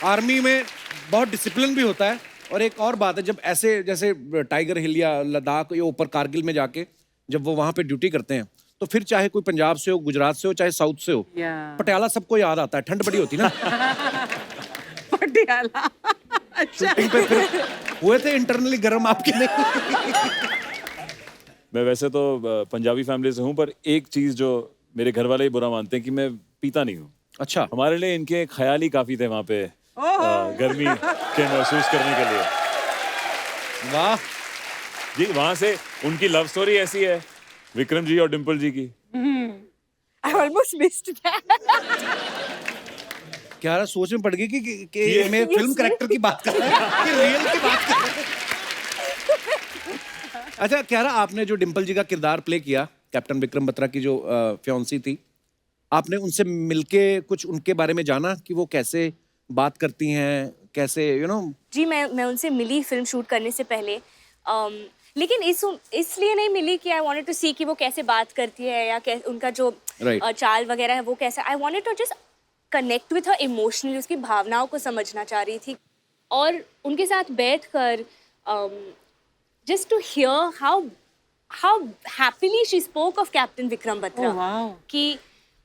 Army में बहुत discipline भी होता है। और एक और बात है, जब ऐसे जैसे टाइगर हिल या लद्दाख या ऊपर कारगिल में जाके जब वो वहां पे ड्यूटी करते हैं, तो फिर चाहे कोई पंजाब से हो, गुजरात से हो, चाहे साउथ से हो, पटियाला सबको याद आता है। ठंड बड़ी होती ना। पटियाला। अच्छा। शूटिंग पे फिर हुए थे इंटरनली गर्म आपके नहीं? मैं वैसे तो पंजाबी फैमिली से हूँ, पर एक चीज जो मेरे घर वाले ही बुरा मानते हैं कि मैं पीता नहीं हूँ। अच्छा। हमारे लिए इनके ख्याल ही काफी थे वहाँ पे गर्मी के महसूस करने के लिए। वाह जी, वहां से उनकी लव स्टोरी ऐसी है, विक्रम जी और डिम्पल जी की। I almost missed that. क्या रहा, सोच में पड़ गई कि मैं फिल्म कैरेक्टर की बात कर रहा हूँ कि रियल की बात कर रहा हूँ। अच्छा क्यारा, आपने जो डिम्पल जी का किरदार प्ले किया, कैप्टन विक्रम बत्रा की जो फियांसी थी, आपने उनसे मिलके कुछ उनके बारे में जाना कि वो कैसे बात करती हैं, कैसे जी, मैं उनसे मिली फिल्म शूट करने से पहले, लेकिन इसलिए नहीं मिली कि आई वांटेड टू सी कि वो कैसे बात करती है या उनका जो चाल वगैरह है वो कैसा। I wanted to just connect with her emotionally, उसकी भावनाओं को समझना चाह रही थी और उनके साथ बैठकर just to hear how happily she spoke of captain Vikram Batra. कि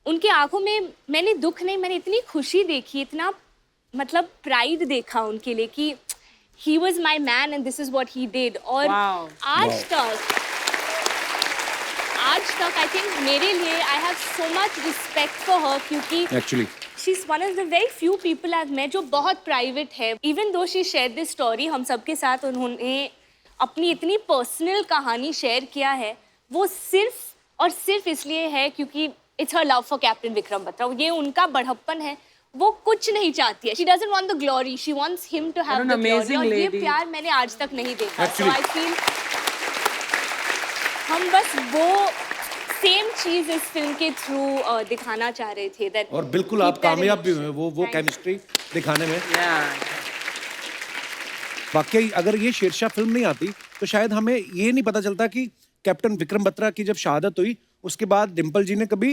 उनकी आंखों में मैंने दुख नहीं, मैंने इतनी खुशी देखी, इतना मतलब प्राइड देखा उनके लिए कि he was my man and this is what he did। और आज तक I think मेरे लिए I have so much respect for her, क्योंकि actually she's one of the very few people I've met जो बहुत private है। Even though she shared this story, हम सबके साथ उन्होंने अपनी इतनी पर्सनल कहानी शेयर किया है, वो सिर्फ और सिर्फ इसलिए है क्योंकि it's her love for captain Vikram Batra. ये उनका बड़प्पन है, वो कुछ नहीं चाहती है। She doesn't want the glory, she wants him to have the glory। और ये प्यार मैंने आज तक नहीं देखा। So I feel हम बस वो सेम चीज इस फिल्म के थ्रू दिखाना चाह रहे थे। that और बिल्कुल आप कामयाब भी हुए वो केमिस्ट्री दिखाने में। वाकई अगर ये शेरशाह फिल्म नहीं आती तो शायद हमें ये नहीं पता चलता कि कैप्टन विक्रम बत्रा की जब शहादत हुई उसके बाद डिम्पल जी ने कभी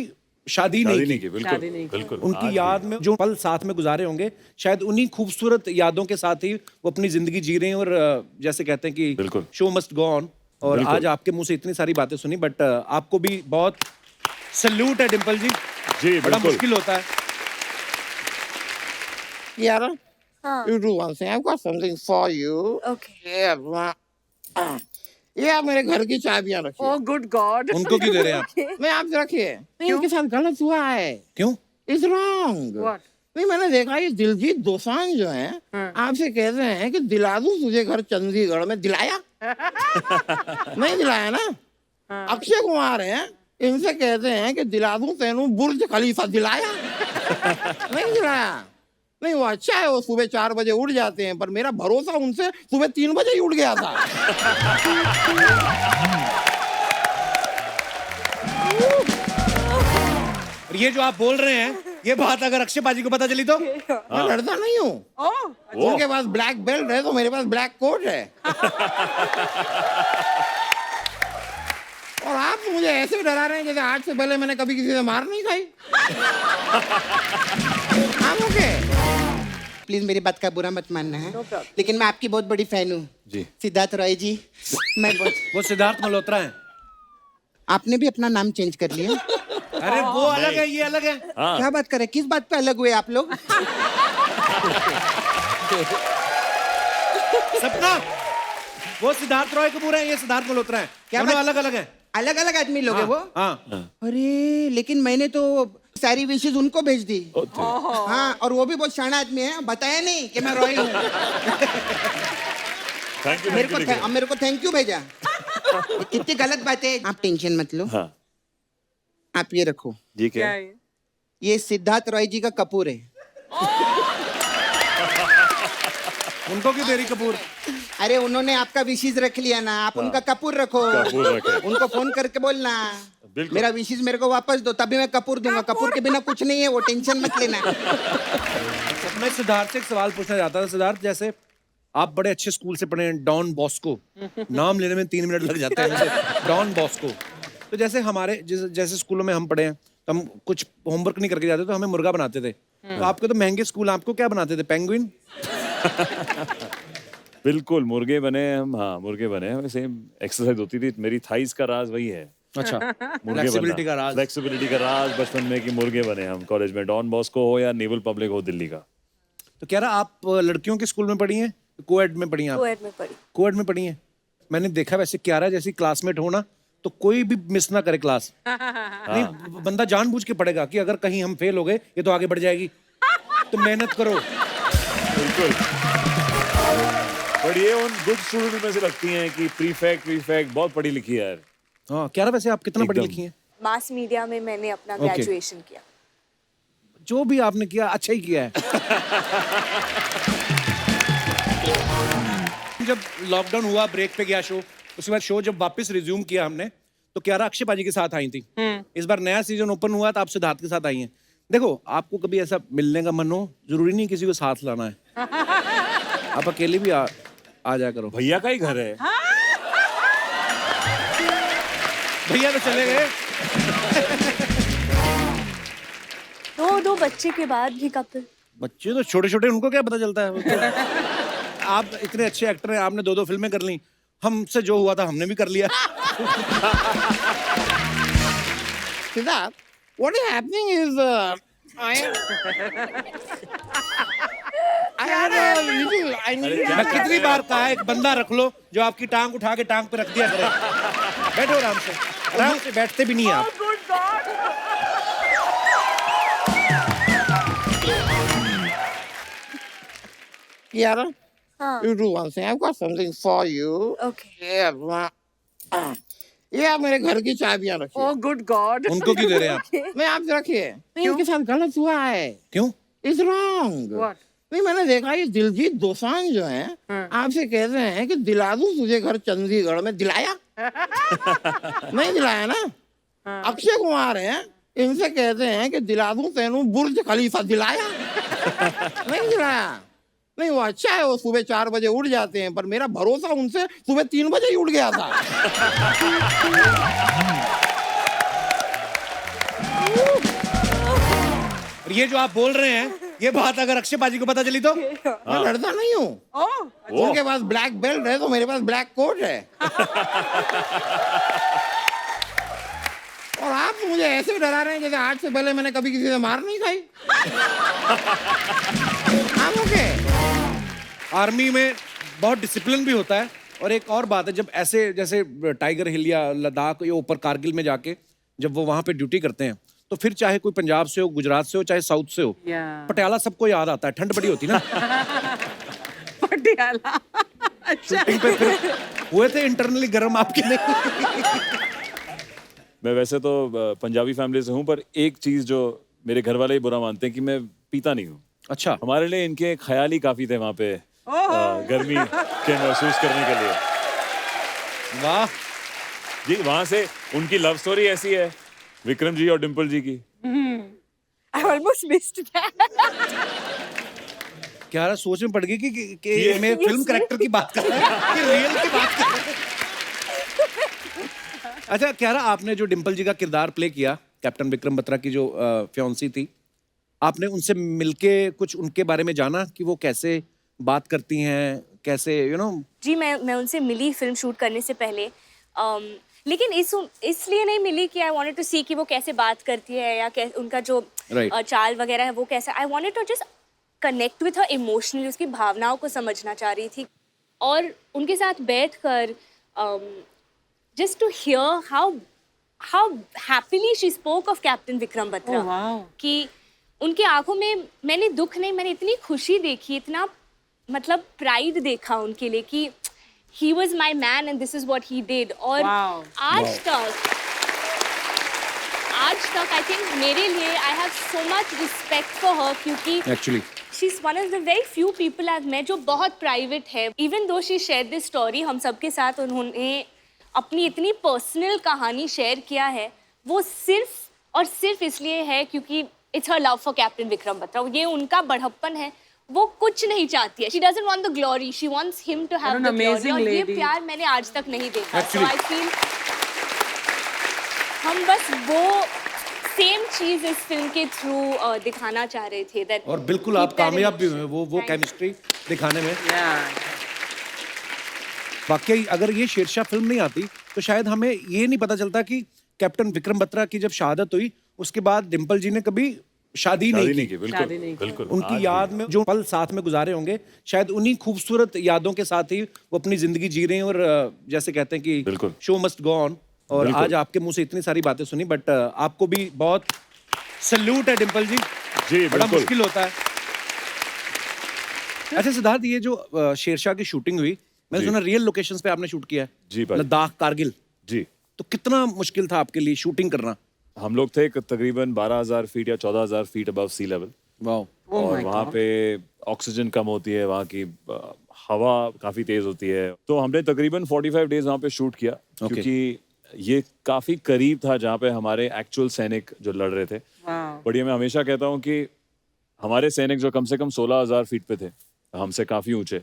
शादी नहीं की। बिल्कुल। उनकी याद में जो पल साथ में गुजारे होंगे, शायद उन्हीं खूबसूरत यादों के साथ ही वो अपनी जिंदगी जी रहे हैं। और जैसे कहते हैं कि शो मस्ट गो ऑन। और आज आपके मुंह से इतनी सारी बातें सुनी, बट आपको भी बहुत सैल्यूट है डिम्पल जी। जी, बड़ा मुश्किल होता है। Kiara, you do one thing. I've got something for you. Okay. ये आप मेरे घर की चाबियां रखिए। Oh good God. उनको क्यों दे रहे हैं आप? मैं आपसे रखिए। इनके साथ गलत हुआ है। क्यों? It's wrong. What? नहीं, मैंने देखा ये दिलजीत दोसांझ जो हैं आपसे कहते हैं कि दिला दूं तुझे घर चंडीगढ़ में। दिलाया? नहीं दिलाया ना? अक्षय कुमार हैं, इनसे कहते हैं कि दिला दूं तेनू बुर्ज खलीफा। दिलाया? नहीं दिलाया। नहीं, वो अच्छा है, वो सुबह 4 बजे उठ जाते हैं, पर मेरा भरोसा उनसे सुबह 3 बजे ही उठ गया था। और ये जो आप बोल रहे हैं, ये बात अगर अक्षय बाजी को पता चली तो? मैं लड़ता नहीं हूँ। उनके पास ब्लैक बेल्ट है तो मेरे पास ब्लैक कोट है। और आप मुझे ऐसे डरा रहे हैं जैसे आज से पहले मैंने कभी किसी से मार नहीं खाई। I'm okay। प्लीज मेरी बात का बुरा मत मानना है, लेकिन मैं आपकी बहुत बड़ी फैन हूँ जी। सिद्धार्थ रॉय जी। मैं बहुत वो सिद्धार्थ मल्होत्रा हैं। आपने भी अपना नाम चेंज कर लिया। अरे वो अलग है, ये अलग है। क्या बात कर रहे हैं? किस बात पे अलग हुए आप लोग? सपना, वो सिद्धार्थ रॉय कपूर है, ये सिद्धार्थ मल्होत्रा है। क्या दोनों बात? अलग अलग हैं। अलग अलग आदमी लोग हैं वो? हाँ। अरे लेकिन मैंने तो सारी विशेष उनको भेज दी। हाँ, और वो भी बहुत शाना आदमी है, बताया नहीं कि मैं रॉयल हूँ। मेरे को थैंक यू भेजा। कितनी गलत बात है। आप टेंशन मत लो। हाँ। आप ये रखो। जी, क्या है? ये सिद्धार्थ रॉय जी का कपूर है। उनको क्यों दे रही कपूर? अरे उन्होंने आपका विशेष रख लिया ना, आप उनका कपूर रखो। उनको फोन करके बोलना मेरा विशेष मेरे को वापस दो, तभी मैं कपूर दूंगा। कपूर के बिना कुछ नहीं है, वो टेंशन मत लेना। मैं सिद्धार्थ से एक सवाल पूछना चाहता था। सिद्धार्थ, जैसे आप बड़े अच्छे स्कूल से पढ़े हैं, डॉन बॉस्को, नाम लेने में 3 मिनट लग जाते हैं। डॉन बॉस्को, तो जैसे हमारे जैसे स्कूलों में हम पढ़े हैं, तो हम कुछ होमवर्क नहीं करके जाते तो हमें मुर्गा बनाते थे। तो आपके तो महंगे स्कूल, आपको क्या बनाते थे, पेंगुइन? बिल्कुल मुर्गे बने हम, हाँ मुर्गे बने हम। सेम एक्सरसाइज होती थी मेरी, थाइस का राज वही है। अच्छा, मुर्गे फ्लेक्सिबिलिटी का राज। फ्लेक्सिबिलिटी का राज बचपन में कि मुर्गे बने हम। कॉलेज में डॉन बॉस्को हो या नेवल पब्लिक हो दिल्ली का। तो कह रहा आप लड़कियों के स्कूल में पढ़ी हैं, कोएड में पढ़ी हैं आप? कोएड में पढ़ी। कोएड में पढ़ी हैं। मैंने देखा वैसे क्यारा जैसी क्लासमेट हो ना, तो कोई भी मिस ना करे क्लास। नहीं, बंदा जानबूझ के पढ़ेगा कि अगर कहीं हम फेल हो गए ये तो आगे बढ़ जाएगी, तो मेहनत करो। बिल्कुल। पर ये उन गुड स्टूडेंट में से लगती हैं कि प्रीफेक्ट बहुत पढ़ी लिखी है यार। हाँ, क्या रहा वैसे आप कितना पढ़ी एकदम। लिखी हैं? मास मीडिया में मैंने अपना Okay. ग्रेजुएशन किया। जो भी आपने किया अच्छा ही किया है। जब लॉकडाउन हुआ, ब्रेक पे गया शो, उसके बाद शो जब वापस रिज्यूम किया हमने, तो क्यारा अक्षय पाजी के साथ आई थी। इस बार नया सीजन ओपन हुआ तो आप सिद्धार्थ के साथ आई हैं। देखो, आपको कभी ऐसा मिलने का मन हो, जरूरी नहीं किसी को साथ लाना है। आप अकेले भी आ जाया करो। भैया का ही घर है। भैया तो चले गए। दो बच्चे के बाद भी कपल। बच्चे तो छोटे छोटे, उनको क्या पता चलता है। आप इतने अच्छे एक्टर हैं, आपने 2 फिल्में कर ली। हमसे जो हुआ था हमने भी कर लिया। Siddharth, what is happening is I need मैं कितनी बार कहा है, एक बंदा रख लो जो आपकी टांग उठा के टांग पे रख दिया करे। बैठो आराम से बैठते भी नहीं हैं आप। Kiara, हाँ। you do one thing. I've got something for you. Okay. ये आप मेरे घर की चाबियां रखिए। Oh, good God. उनको क्यों दे रहे हैं आप? नहीं, आप रखिए। नहीं, इनके साथ गलत हुआ है। क्यों? It's wrong. What? नहीं, मैंने देखा ये दिलजीत दोसांझ जो है आपसे कहते हैं कि दिला दूं तुझे घर चंडीगढ़ में। दिलाया? नहीं दिलाया ना? अक्षय कुमार हैं, इनसे कहते हैं कि दिला दूं तेनू बुर्ज खलीफा। दिलाया? नहीं दिलाया। नहीं, वो अच्छा है, वो सुबह 4 बजे उठ जाते हैं, पर मेरा भरोसा उनसे सुबह 3 बजे ही उठ गया था। और ये जो आप बोल रहे हैं, ये बात अगर अक्षय पाजी को पता चली तो? मैं लड़ता नहीं हूँ। Oh, उनके पास ब्लैक बेल्ट है तो मेरे पास ब्लैक कोट है। और आप मुझे ऐसे डरा रहे हैं जैसे आज से पहले मैंने कभी किसी से मार नहीं खाई। I'm okay। आर्मी में बहुत डिसिप्लिन भी होता है। और एक और बात है, जब ऐसे जैसे टाइगर हिल या लद्दाख या ऊपर कारगिल में जाके जब वो वहां पे ड्यूटी करते हैं, तो फिर चाहे कोई पंजाब से हो, गुजरात से हो, चाहे साउथ से हो, yeah. पटियाला सबको याद आता है। ठंड बड़ी होती ना। पटियाला। अच्छा। शूटिंग पे फिर हुए थे इंटरनली गर्म आपके नहीं? मैं वैसे तो पंजाबी फैमिली से हूँ, पर एक चीज जो मेरे घर वाले ही बुरा मानते हैं कि मैं पीता नहीं हूँ। अच्छा। हमारे लिए इनके ख्याल ही काफी थे वहाँ पे गर्मी के महसूस करने के लिए। वाह। जी, वहां से उनकी लव स्टोरी ऐसी है, विक्रम जी और डिम्पल जी की। I almost missed that. क्या रहा, सोच में पड़ गई कि मैं फिल्म कैरेक्टर की बात कर रहा हूँ कि रियल की बात कर रहा हूँ। अच्छा, क्या रहा, आपने जो डिम्पल जी का किरदार प्ले किया, कैप्टन विक्रम बत्रा की जो फियांसी थी, आपने उनसे मिलके कुछ उनके बारे में जाना कि वो कैसे बात करती हैं, कैसे जी, मैं उनसे मिली फिल्म शूट करने से पहले। लेकिन इसलिए नहीं मिली कि आई वांटेड टू सी कि वो कैसे बात करती है या उनका जो चाल वगैरह है वो कैसा। I wanted to just connect with her emotionally, उसकी भावनाओं को समझना चाह रही थी। और उनके साथ बैठकर just to hear how happily she spoke of Captain Vikram Batra. Oh, wow. कि उनकी आंखों में मैंने दुख नहीं, मैंने इतनी खुशी देखी, इतना मतलब प्राइड देखा उनके लिए कि he was my man and this is what he did. और Wow. आज तक I think मेरे लिए I have so much respect for her, क्योंकि actually she's one of the very few people I've met जो बहुत प्राइवेट है। Even though she shared this story, हम सबके साथ उन्होंने अपनी इतनी पर्सनल कहानी शेयर किया है, वो सिर्फ और सिर्फ इसलिए है क्योंकि it's her love for captain Vikram Batra. ये उनका बढ़प्पन है, वो कुछ नहीं चाहती है। She doesn't want the glory, she wants him to have the glory. और ये प्यार मैंने आज तक नहीं देखा। सो आई फील हम बस वो सेम चीज इस फिल्म के थ्रू दिखाना चाह रहे थे दैट और बिल्कुल आप कामयाब भी हुए वो केमिस्ट्री दिखाने में। वाकई अगर ये शेरशाह फिल्म नहीं आती तो शायद हमें ये नहीं पता चलता कि कैप्टन विक्रम बत्रा की जब शहादत हुई उसके बाद डिम्पल जी ने कभी शादी शादी नहीं नहीं की। की, बिल्कुल बिल्कुल। उनकी आज याद भी। में जो पल साथ में गुजारे होंगे शायद उन्हीं खूबसूरत यादों के साथ ही वो अपनी जिंदगी जी रहे हैं और जैसे कहते हैं कि बिल्कुल। Show must go on. और बिल्कुल। आज आपके मुंह से इतनी सारी बातें सुनी बट आपको भी बहुत सल्यूट है डिम्पल जी। जी बड़ा बिल्कुल। मुश्किल होता है। अच्छा सिद्धार्थ, ये जो शेरशाह की शूटिंग हुई मैंने जी। सुना रियल लोकेशंस पे आपने शूट किया है। जी भाई। लद्दाख, कारगिल। जी तो कितना मुश्किल था आपके लिए शूटिंग करना? हम लोग थे तकरीबन 12,000 फीट या 14,000 फीट अबव सी लेवल। वाह। और वहाँ पे ऑक्सीजन कम होती है, वहाँ की हवा काफी तेज होती है। तो हमने तकरीबन 45 डेज वहाँ पे शूट किया क्योंकि ये काफी करीब था जहाँ पे हमारे एक्चुअल सैनिक जो लड़ रहे थे। बढ़िया, मैं हमेशा कहता हूँ कि हमारे सैनिक जो कम से कम 16,000 फीट पे थे, हमसे काफी ऊंचे,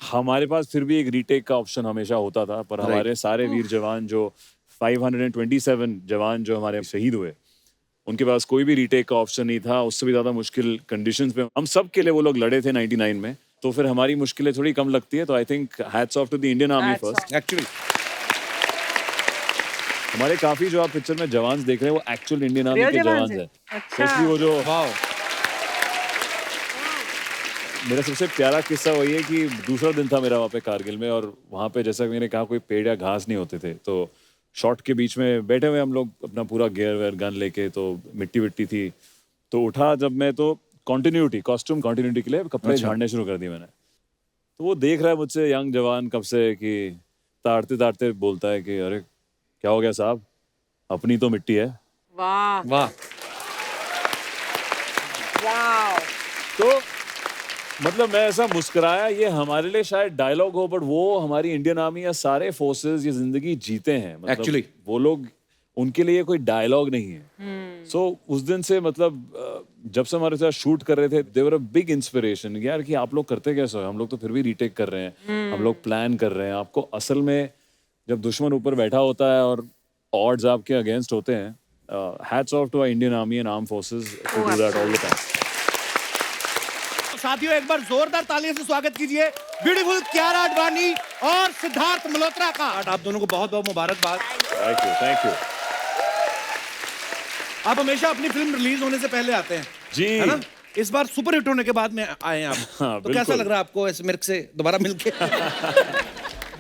हमारे पास फिर भी एक रीटेक का ऑप्शन हमेशा होता था। पर हमारे सारे वीर जवान जो 527 जवान जो हमारे शहीद हुए, उनके पास कोई भी रीटेक का ऑप्शन नहीं था। उससे भी ज्यादा मुश्किल कंडीशंस पे हम सब के लिए वो लोग लड़े थे 99 में। तो फिर हमारी मुश्किलें थोड़ी कम लगती है। तो I think hats off to the Indian army first. Actually हमारे काफी जो आप पिक्चर में जवान देख रहे हैं वो एक्चुअल इंडियन आर्मी के जवान हैं। स्पेशली वो जो मेरा सबसे प्यारा किस्सा वही है कि दूसरा दिन था मेरा वहाँ पे कारगिल में, और वहाँ पे जैसा मैंने कहा कोई पेड़ या घास नहीं होते थे। तो शॉट के बीच में बैठे हुए हम लोग अपना पूरा गियर वेयर गन लेके, तो मिट्टी विट्टी थी। तो उठा जब मैं, तो कॉन्टिन्यूटी कॉस्ट्यूम कॉन्टिन्यूटी के लिए कपड़े झाड़ने शुरू कर दिए मैंने। तो वो देख रहा है मुझसे यंग जवान कब से, कि ताड़ते ताड़ते बोलता है कि अरे क्या हो गया साहब, अपनी तो मिट्टी है। वाह वाह। वाह तो मतलब मैं ऐसा मुस्कुराया, ये हमारे लिए शायद डायलॉग हो, बट वो हमारी इंडियन आर्मी या सारे फोर्सेस ये जिंदगी जीते हैं। मतलब Actually. वो लोग, उनके लिए कोई डायलॉग नहीं है। सो उस दिन से मतलब जब से हमारे साथ शूट कर रहे थे, दे वर अ बिग इंस्पिरेशन यार, कि आप लोग करते कैसे हो, हम लोग तो फिर भी रीटेक कर रहे हैं, हम लोग प्लान कर रहे हैं। आपको असल में जब दुश्मन ऊपर बैठा होता है और ऑड्स आपके अगेंस्ट होते हैं, hats off to our Indian army and arm forces to do that all the time. साथियों एक बार जोरदार तालियों से स्वागत कीजिए ब्यूटीफुल कियारा आडवाणी और सिद्धार्थ मल्होत्रा का। आप दोनों को बहुत बहुत मुबारकबाद। Thank you, thank you. आप हमेशा अपनी फिल्म रिलीज होने से पहले आते हैं जी, है ना? इस बार सुपर हिट होने के बाद में आए हैं आप। हाँ, तो कैसा बिल्कुल। लग रहा है आपको ऐसे मेरे से दोबारा मिलके?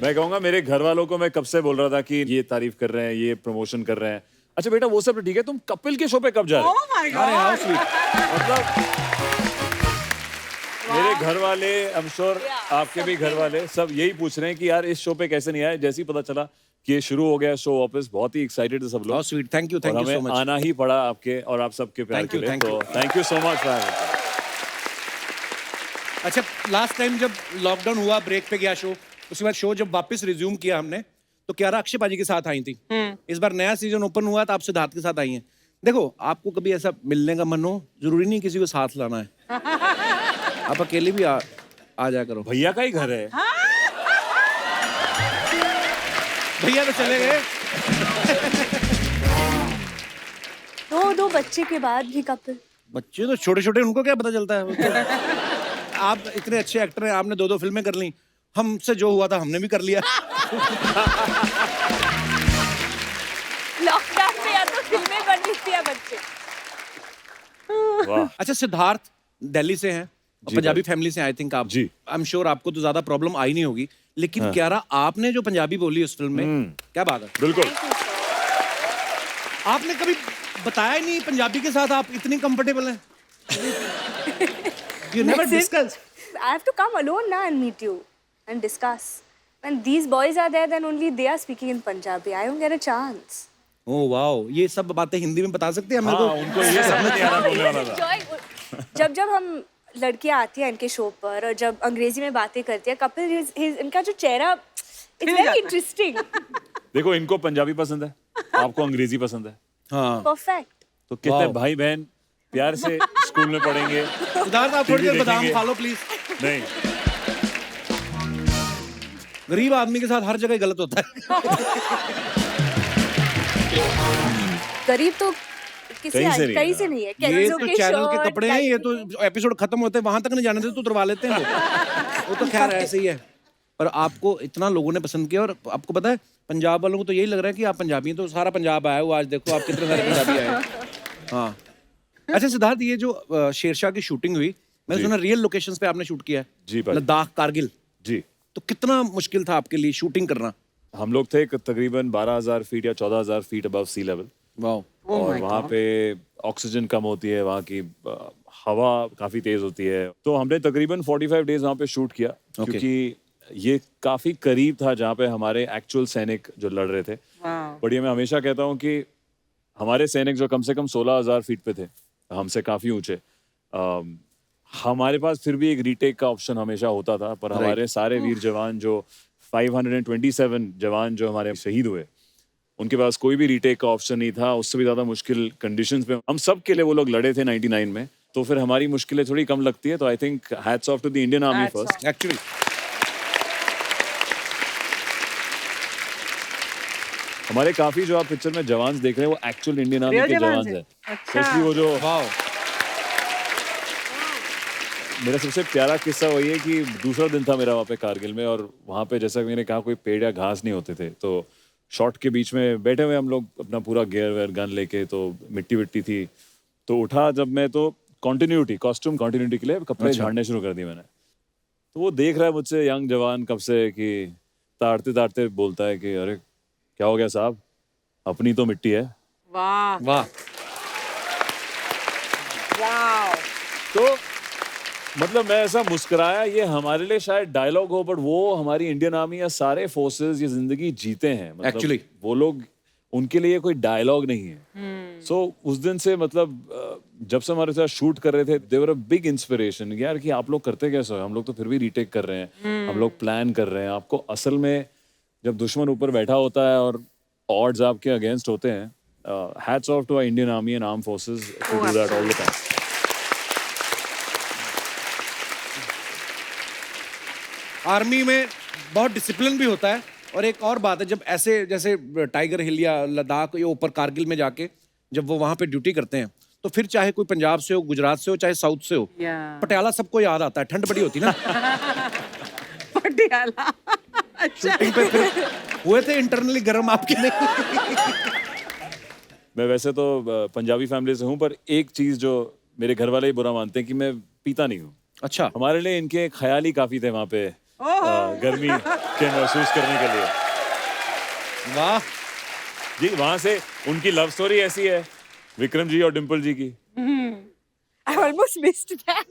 मैं कहूंगा मेरे घर वालों को मैं कब से बोल रहा था कि ये तारीफ कर रहे हैं, ये प्रमोशन कर रहे हैं। अच्छा बेटा वो सब तो ठीक है, तुम कपिल के शो पे कब जा रहे हो? Oh my अरे हाउ God. स्वीट। मतलब मेरे घर वाले, आई एम श्योर आपके भी घर वाले सब यही पूछ रहे हैं कि यार इस शो पे कैसे नहीं आए। जैसे ही पता चला कि ये शुरू हो गया शो वापस, बहुत ही एक्साइटेड थे सब हाउ लोग। स्वीट। थैंक यू और सो हमें मच। आना ही पड़ा आपके और आप सबके प्यार Thank के you, लिए। thank तो you. Thank you so much for having me. अच्छा लास्ट टाइम जब लॉकडाउन हुआ, ब्रेक पे गया शो, उसके बाद शो जब वापस रिज्यूम किया हमने, तो कियारा अक्षय पाजी के साथ आई थी। इस बार नया सीजन ओपन हुआ तो आप सिद्धार्थ के साथ आई हैं। देखो आपको कभी ऐसा मिलने का मन हो, जरूरी नहीं किसी को साथ लाना है, आप अकेले भी आ जाया करो। भैया का ही घर है। भैया तो चले गए। दो बच्चे के बाद भी कपिल। बच्चे तो छोटे छोटे, उनको क्या पता चलता है? आप इतने अच्छे एक्टर हैं, आपने 2 फिल्में कर ली, हमसे जो हुआ था हमने भी कर लिया। लॉकडाउन में या तो फिल्में बन थी या बच्चे। वाह। अच्छा सिद्धार्थ दिल्ली से हैं, जी पंजाबी भाई। फैमिली से आई थिंक आप। जी। आई एम श्योर आपको तो ज्यादा प्रॉब्लम आई नहीं होगी, लेकिन कियारा आपने जो पंजाबी बोली उस फिल्म में, क्या बात है? बिल्कुल। आपने कभी बताया ही नहीं पंजाबी के साथ आप इतनी कंफर्टेबल हैं? You never discuss. I have to come alone now and meet you and discuss. When these boys are there, then only they are speaking in Punjabi. I don't get a chance. Oh wow, ये सब बातें हिंदी में बता सकते हैं हमें? हाँ, तो उनको ये समझ नहीं आ रहा बोलने वाला था। जब हम लड़कियां आती हैं इनके शो पर और जब अंग्रेजी में बातें करती है कपिल, इनका जो चेहरा, इट्स वेरी इंटरेस्टिंग। देखो इनको पंजाबी पसंद है, आपको अंग्रेजी पसंद है, हाँ। परफेक्ट। तो कितने वाह। भाई बहन प्यार से स्कूल में पढ़ेंगे। सिद्धार्थ आप थोड़ी TV देर बादाम देखेंगे। खा लो प्लीज। नहीं, गरीब आदमी के साथ हर जगह गलत होता है। गरीब तो किसी कहीं से नहीं कहीं है। से नहीं है। ये केंजो तो के चैनल के शर्ट, कपड़े हैं, ये तो एपिसोड खत्म होते हैं वहां तक नहीं जाने देते तो उतरवा लेते हैं लोग। वो तो खैर ऐसे ही है। पर आपको इतना लोगों ने पसंद किया, और आपको पता है पंजाब वालों को तो यही लग रहा है कि आप पंजाबी हैं, तो सारा पंजाब आया हुआ आज देखो आप कितने सारे पंजाबी आए। हाँ। अच्छा सिद्धार्थ, ये जो शेरशाह की शूटिंग हुई, मैंने जी। सुना रियल लोकेशंस पे आपने शूट किया है। जी भाई। लद्दाख, कारगिल। जी, तो कितना मुश्किल था आपके लिए शूटिंग करना? हम लोग थे तकरीबन 12,000 फीट या 14,000 फीट अबव सी लेवल, वाह। और वहाँ पे ऑक्सीजन कम होती है, वहाँ की हवा काफ़ी तेज़ होती है। तो हमने तकरीबन 45 डेज वहाँ पे शूट किया, क्योंकि ये काफ़ी करीब था जहाँ पे हमारे एक्चुअल सैनिक जो लड़ रहे थे। बट ये मैं हमेशा कहता हूँ कि हमारे सैनिक जो कम से कम 16,000 फीट पे थे, हमसे काफ़ी ऊंचे, हमारे पास फिर भी एक रीटेक का ऑप्शन हमेशा होता था। पर हमारे सारे वीर जवान जो 527 जवान जो हमारे शहीद हुए, उनके पास कोई भी रीटेक का ऑप्शन नहीं था। उससे भी ज़्यादा मुश्किल कंडीशंस पे हम सब के लिए वो लोग लड़े थे 99 में, तो फिर हमारी मुश्किलें थोड़ी कम लगती है। तो I think hats off to the Indian army first. Actually हमारे काफ़ी जो आप पिक्चर में जवान देख रहे हैं वो एक्चुअल इंडियन आर्मी Real के जवान जवान हैं? हैं। स्पेशली वो जो मेरा सबसे प्यारा किस्सा वही है कि दूसरा दिन था मेरा वहाँ पे कारगिल में, और वहाँ पे जैसा कि मैंने कहा कोई पेड़ या घास नहीं होते थे, तो शॉट के बीच में बैठे हुए हम लोग अपना पूरा गियर वेयर गन लेके, तो मिट्टी विट्टी थी, तो उठा जब मैं, तो कॉन्टिन्यूटी कॉस्ट्यूम कॉन्टिन्यूटी के लिए कपड़े झाड़ने शुरू कर दिए मैंने। तो वो देख रहा है मुझसे यंग जवान कब से, कि ताड़ते ताड़ते बोलता है कि अरे क्या हो गया साहब, अपनी तो मिट्टी है। वाह वाह। वाह तो मतलब मैं ऐसा मुस्कुराया, ये हमारे लिए शायद डायलॉग हो, बट वो हमारी इंडियन आर्मी या सारे फोर्सेस ये जिंदगी जीते हैं। मतलब Actually. वो लोग, उनके लिए कोई डायलॉग नहीं है। सो उस दिन से मतलब जब से हमारे साथ शूट कर रहे थे, दे वर अ बिग इंस्पिरेशन यार, कि आप लोग करते कैसे हो, हम लोग तो फिर भी रीटेक कर रहे हैं, हम लोग प्लान कर रहे हैं। आपको असल में जब दुश्मन ऊपर बैठा होता है और ऑड्स आपके अगेंस्ट होते हैं, hats off to our Indian army and arm forces to do that all the time. Army में बहुत डिसिप्लिन भी होता है, और एक और बात है, जब ऐसे जैसे टाइगर हिल या लद्दाख या ऊपर कारगिल में जाके जब वो वहां पे ड्यूटी करते हैं, तो फिर चाहे कोई पंजाब से हो, गुजरात से हो, चाहे साउथ से हो, पटियाला सबको याद आता है। ठंड बड़ी होती ना। पटियाला अच्छा शूटिंग पे फिर हुए थे इंटरनली गर्म आपके नहीं? मैं वैसे तो पंजाबी फैमिली से हूँ, पर एक चीज जो मेरे घर वाले ही बुरा मानते हैं कि मैं पीता नहीं हूँ। अच्छा। हमारे लिए इनके ख्याल ही काफी थे वहाँ पे गर्मी के महसूस करने के लिए। वाह। जी, वहाँ से उनकी लव स्टोरी ऐसी है, विक्रम जी और डिम्पल जी की। I almost missed that.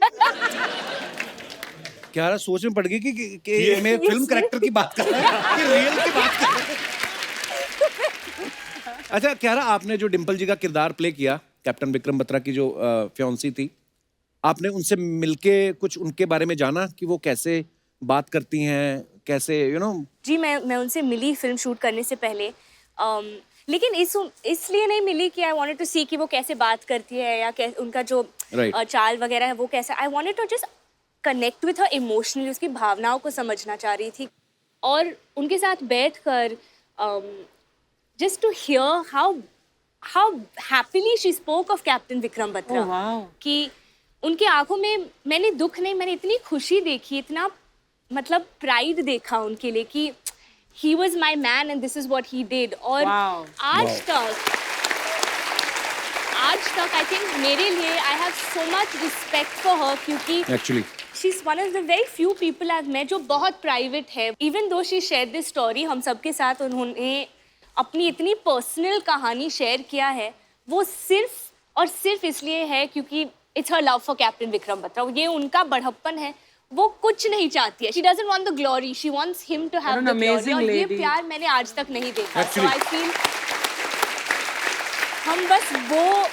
क्या रहा, सोच में पड़ गई कि मैं फिल्म कैरेक्टर की बात कर रहा है कि रियल की बात कर रहा है। अच्छा क्या रहा, आपने जो डिम्पल जी का किरदार प्ले किया, कैप्टन विक्रम बत्रा की जो फियांसी थी, आपने उनसे मिलके कुछ उनके बारे में जाना कि वो कैसे बात करती हैं, कैसे जी मैं उनसे मिली फिल्म शूट करने से पहले, लेकिन इसलिए नहीं मिली कि आई वांटेड टू सी कि वो कैसे बात करती है या उनका जो चाल वगैरह है वो कैसा। I wanted to just connect with her emotionally, उसकी भावनाओं को समझना चाह रही थी, और उनके साथ बैठकर just to hear how happily she spoke of captain Vikram Batra. कि उनकी आंखों में मैंने दुख नहीं, मैंने इतनी खुशी देखी, इतना मतलब प्राइड देखा उनके लिए कि he was my man and this is what he did। और आज तक I think मेरे लिए I have so much respect for her, क्योंकि actually she's one of the very few people I've met जो बहुत private है। Even though she shared this story हम सबके साथ, उन्होंने अपनी इतनी पर्सनल कहानी शेयर किया है, वो सिर्फ और सिर्फ इसलिए है क्योंकि it's her love for Captain Vikram Batra. ये उनका बढ़प्पन है, वो कुछ नहीं चाहती है। She doesn't want the glory, she wants him to have the glory। और ये प्यार मैंने आज तक नहीं देखा। So I feel हम बस वो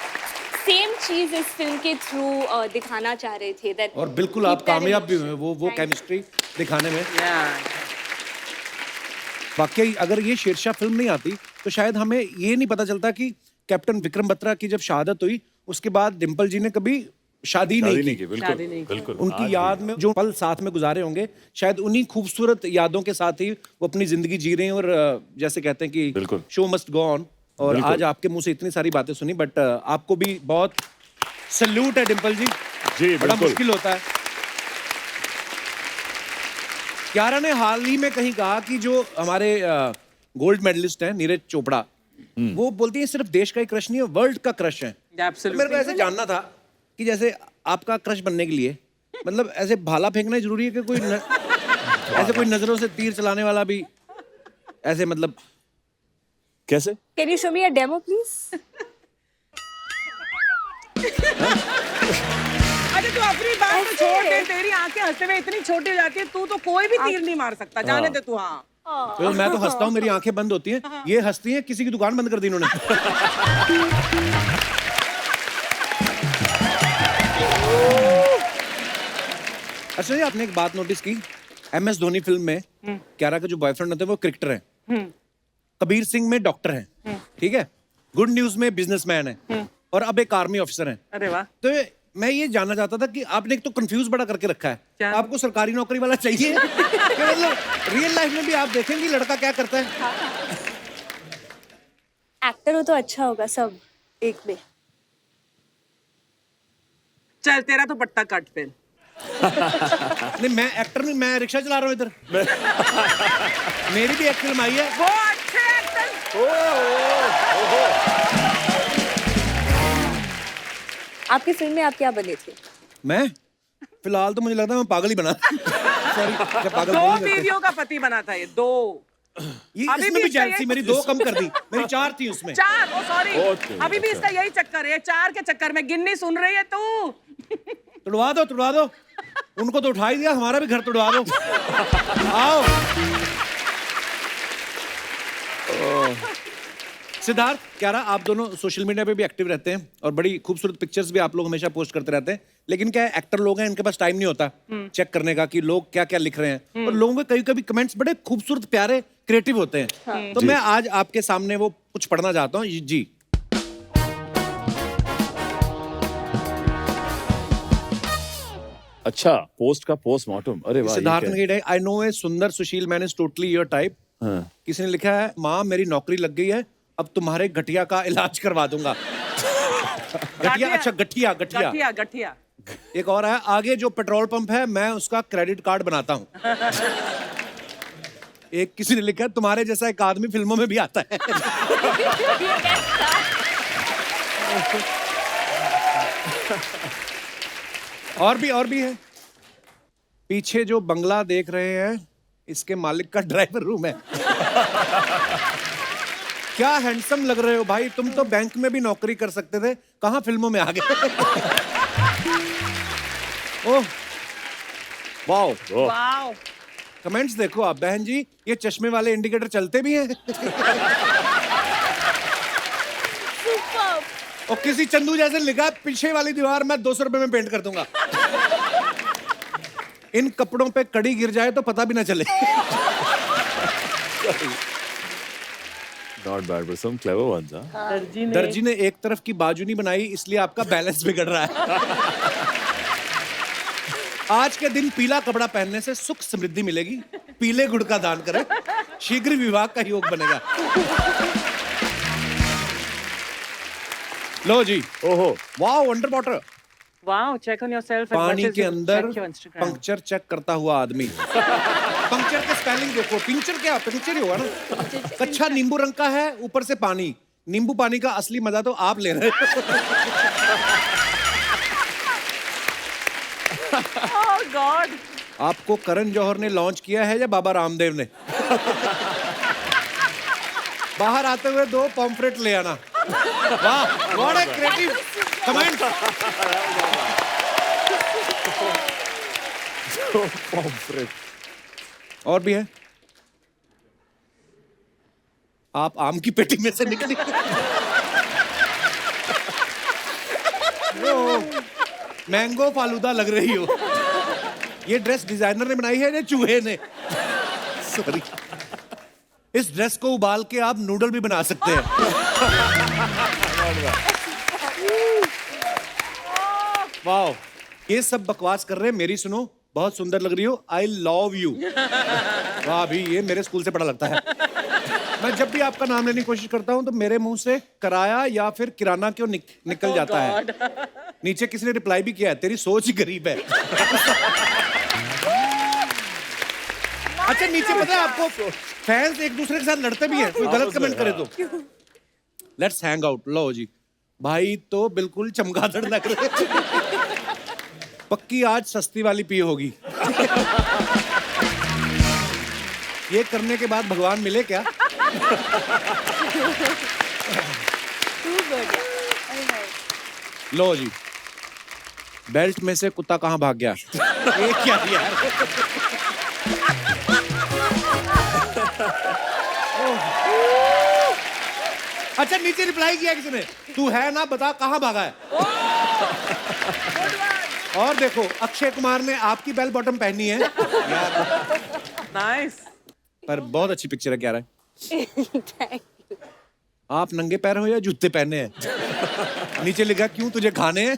सेम चीज इस फिल्म के थ्रू दिखाना चाह रहे थे। that और बिल्कुल आप कामयाब भी हुए वो केमिस्ट्री दिखाने में। वाकई अगर ये शेरशाह फिल्म नहीं आती तो शायद हमें ये नहीं पता चलता कि कैप्टन विक्रम बत्रा की जब शहादत हुई उसके बाद डिम्पल जी ने कभी शादी नहीं की। बिल्कुल। उनकी याद में जो पल साथ में गुजारे होंगे, शायद उन्हीं खूबसूरत यादों के साथ ही वो अपनी जिंदगी जी रहे हैं, और जैसे कहते हैं कि शो मस्ट गो ऑन, और आज आपके मुंह से इतनी सारी बातें सुनी, बट आपको भी बहुत सल्यूट है डिम्पल जी। जी बड़ा बिल्कुल। मुश्किल होता है। कियारा ने हाल ही में कहीं कहा कि जो हमारे गोल्ड मेडलिस्ट हैं नीरज चोपड़ा, वो बोलती है सिर्फ देश का ही क्रश नहीं है, वर्ल्ड का क्रश है। Absolutely. मेरे को ऐसे जानना था कि जैसे आपका क्रश बनने के लिए मतलब ऐसे भाला फेंकना ही जरूरी है कि कोई ऐसे कोई नजरों से तीर चलाने वाला भी ऐसे मतलब कैसे? Can you show me a demo, please? अरे तू अपनी बात तो छोड़ दे, तेरी आंखें हंसते हुए इतनी छोटी हो जाती है, तू तो कोई भी तीर नहीं मार सकता, जाने दे तू। हाँ तो मैं तो हंसता हूँ, मेरी आंखें बंद होती हैं, ये हंसती हैं, किसी की दुकान बंद कर दी इन्होंने। अच्छा जी, आपने एक बात नोटिस की, MS धोनी फिल्म में कियारा के जो बॉयफ्रेंड होते हैं वो क्रिकेटर हैं, कबीर सिंह में डॉक्टर हैं, ठीक है, गुड न्यूज में बिजनेसमैन है और अब एक आर्मी ऑफिसर हैं। अरे वाह। तो मैं ये जानना चाहता था कि आपने एक तो कंफ्यूज बड़ा करके रखा है, क्या? आपको सरकारी नौकरी वाला चाहिए कि मतलब रियल लाइफ में भी आप देखेंगे लड़का क्या करता है? एक्टर हो तो अच्छा होगा सब एक में। चल तेरा तो पट्टा काट पे। नहीं मैं एक्टर नहीं, मैं रिक्शा चला रहा हूँ इधर। मेरी भी एक फिल्म आई है। वो अच्छे एक्टर। आपकी फिल्म में आप क्या बने थे? मैं फिलहाल तो मुझे लगता है मैं पागल ही बना। सॉरी, पागल दो बोल नहीं सकते। बीवियों का पति बना था ये, दो। ये अभी इसमें भी भी इसका जेलसी ये- मेरी 2 कम कर दी, मेरी 4 थी उसमें। 4, ओ सॉरी, ओके, अभी भी इसका यही चक्कर है, 4 के चक्कर में गिननी सुन रही है तू। तुड़वा दो, उनको तो उठा ही दिया, हमारा भी घर तुड़वा दो। आओ सिद्धार्थ, कियारा, आप दोनों सोशल मीडिया पे भी एक्टिव रहते हैं और बड़ी खूबसूरत पिक्चर्स भी आप लोग हमेशा पोस्ट करते रहते हैं, लेकिन क्या है एक्टर लोग हैं, इनके पास टाइम नहीं होता चेक करने का कि लोग क्या क्या लिख रहे हैं, और लोगों के कभी कभी कमेंट्स बड़े खूबसूरत प्यारे क्रिएटिव होते हैं। तो मैं आज आपके सामने वो कुछ पढ़ना चाहता हूँ जी। अच्छा, पोस्ट का पोस्टमार्टम। अरे वाह, ये सिद्धार्थ क्या ने कहा, आई know a sundar sushil man is totally your type. हाँ। किसी ने लिखा है, माँ मेरी नौकरी लग गई है, अब तुम्हारे गठिया का इलाज करवा दूंगा। गठिया, अच्छा गठिया। गठिया। एक और है, आगे जो पेट्रोल पंप है मैं उसका क्रेडिट कार्ड बनाता हूँ। एक किसी ने लिखा है, तुम्हारे जैसा एक आदमी फिल्मों में भी आता है। और भी है। पीछे जो बंगला देख रहे हैं इसके मालिक का ड्राइवर रूम है। क्या हैंडसम लग रहे हो भाई, तुम तो बैंक में भी नौकरी कर सकते थे, कहां फिल्मों में आ गए? Oh wow, wow. कमेंट्स देखो आप, बहन जी ये चश्मे वाले इंडिकेटर चलते भी हैं। और किसी चंदू जैसे लिखा, पीछे वाली दीवार मैं 200 रुपए में पेंट कर दूंगा। इन कपड़ों पे कड़ी गिर जाए तो पता भी ना चले। Not bad, but some clever ones, huh? दर्जी ने एक तरफ की बाजू नहीं बनाई, इसलिए आपका बैलेंस बिगड़ रहा है। आज के दिन पीला कपड़ा पहनने से सुख समृद्धि मिलेगी, पीले गुड़ का दान करें, शीघ्र विवाह का योग बनेगा। लो जी, ओहो, wow, under water, wow, check on yourself. पानी के अंदर पंक्चर चेक करता हुआ आदमी। पंक्चर के स्पेलिंग देखो, पिंचर क्या, पिंचर ही होगा ना। कच्चा नींबू रंग का है, ऊपर से पानी, नींबू पानी का असली मजा तो आप ले रहे हो। ओह गॉड। आपको करण जौहर ने लॉन्च किया है या बाबा रामदेव ने? बाहर आते हुए 2 पॉम्फ्रेट ले आना। वाह, व्हाट अ क्रिएटिव कमेंट। और भी है, आप आम की पेटी में से निकली। मैंगो फालूदा लग रही हो। ये ड्रेस डिजाइनर ने बनाई है या चूहे ने? सॉरी, इस ड्रेस को उबाल के आप नूडल भी बना सकते हैं। वाओ, ये सब बकवास कर रहे हैं, मेरी सुनो, बहुत सुंदर लग रही हो, आई लव यू। वाह भी, ये मेरे स्कूल से पढ़ा लगता है। मैं जब भी आपका नाम लेने की कोशिश करता हूँ तो मेरे मुंह से कराया या फिर किराना क्यों निकल जाता है। नीचे किसी ने रिप्लाई भी किया है, तेरी सोच ही गरीब है। अच्छा नीचे पता है आपको फैंस एक दूसरे के साथ लड़ते भी हैं, कोई गलत कमेंट करे तो। Let's hang out. लो जी, भाई तो बिल्कुल चमगादड़ लग रहे। पक्की आज सस्ती वाली पी होगी। ये करने के बाद भगवान मिले क्या? लो जी, बेल्ट में से कुत्ता कहाँ भाग गया? ये क्या यार? अच्छा नीचे रिप्लाई किया किसी ने, तू है ना बता कहाँ भागा है। और देखो अक्षय कुमार ने आपकी बेल बॉटम पहनी है यार। नाइस। पर बहुत अच्छी पिक्चर है, क्या रहा है? आप नंगे पैर हो या जूते पहने हैं? नीचे लिखा क्यों तुझे खाने हैं?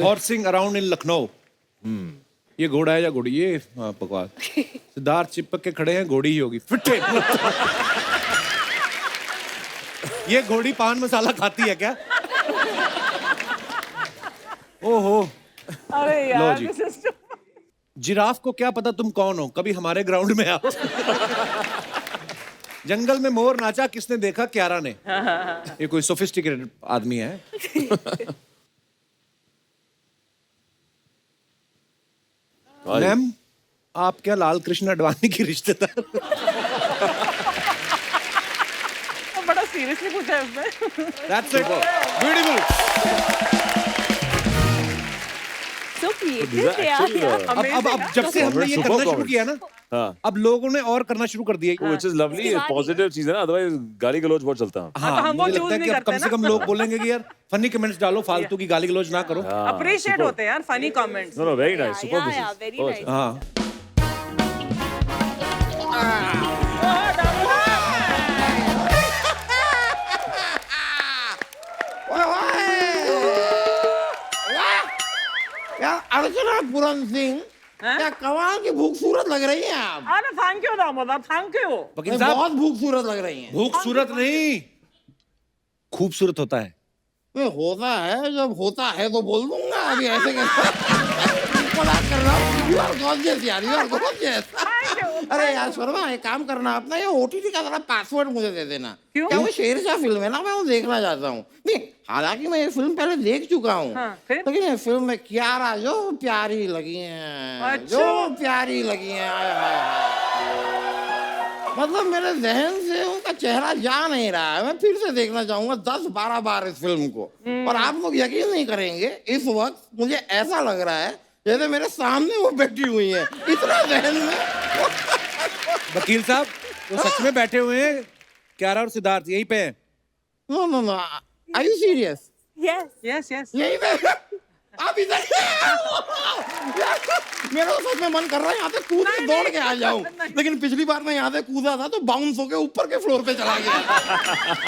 हॉर्सिंग अराउंड इन लखनऊ। ये घोड़ा है या घोड़ी? ये बकवास। सिद्धार्थ चिपक के खड़े हैं, घोड़ी ही होगी। फिटे। ये घोड़ी पान मसाला खाती है क्या? ओहो। अरे लो यार जी। this is too- जिराफ को क्या पता तुम कौन हो, कभी हमारे ग्राउंड में आओ। जंगल में मोर नाचा, किसने देखा? क्यारा ने। ये कोई सोफिस्टिकेटेड आदमी है। मैम आप क्या लाल कृष्ण अडवाणी की रिश्तेदार? बड़ा सीरियसली पूछा है उसने। That's it. Beautiful. So creative These are यार। actually, अब जब से हमने ये करना शुरू किया ना, हाँ। अब लोगों ने और करना शुरू कर दिया। Which is lovely, पॉजिटिव चीज है ना, अदरवाइज गाली गलौज बहुत चलता है। हाँ, हम वो मुझे लगता है choose कि नहीं अब करते कम से ना। कम लोग बोलेंगे कि यार फनी कमेंट्स डालो, फालतू की गाली गलौज ना करो। अप्रिशिएट होते हैं यार funny comments. No, very nice, super Yeah, this yeah, is. very Oh, nice. हाँ यार अर्चना पूरन सिंह, क्या कमाल की खूबसूरत लग रही हैं आप। अरे thank you Damodar, thank you. वकील साहब, बहुत खूबसूरत लग रही हैं। खूबसूरत नहीं, खूबसूरत होता है। ये होता है, जब होता है तो बोल दूंगा। अभी ऐसे मजाक कर रहा हूँ। You are gorgeous यार, you are gorgeous। अरे यार शर्मा, एक काम करना, अपना ये OTT का जरा पासवर्ड मुझे दे देना। क्यों? क्या वो शेरशाह फिल्म है ना, मैं वो देखना चाहता हूँ। नहीं, हालांकि मैं ये फिल्म पहले देख चुका हूँ, हाँ, फिर? लेकिन ये फिल्म में कियारा जो प्यारी लगी हैं, अच्छा। जो प्यारी लगी हैं, हाय हाय हाय। मतलब मेरे जहन से उनका चेहरा जा नहीं रहा है। मैं फिर से देखना चाहूंगा 10-12 बार इस फिल्म को। और आप लोग यकीन नहीं करेंगे, इस वक्त मुझे ऐसा लग रहा है जैसे मेरे सामने वो बैठी हुई है, इतना जहन में। वकील साहब वो सच में बैठे हुए हैं, क्यारा और सिद्धार्थ यहीं पे हैं। No no no, are you serious? Yes. Yes yes. यही पे आप इधर। मेरा तो सच में मन कर रहा है यहाँ से कूद के दौड़ के आ जाऊं, लेकिन पिछली बार मैं यहाँ से कूदा था तो बाउंस होके ऊपर के फ्लोर पे चला गया।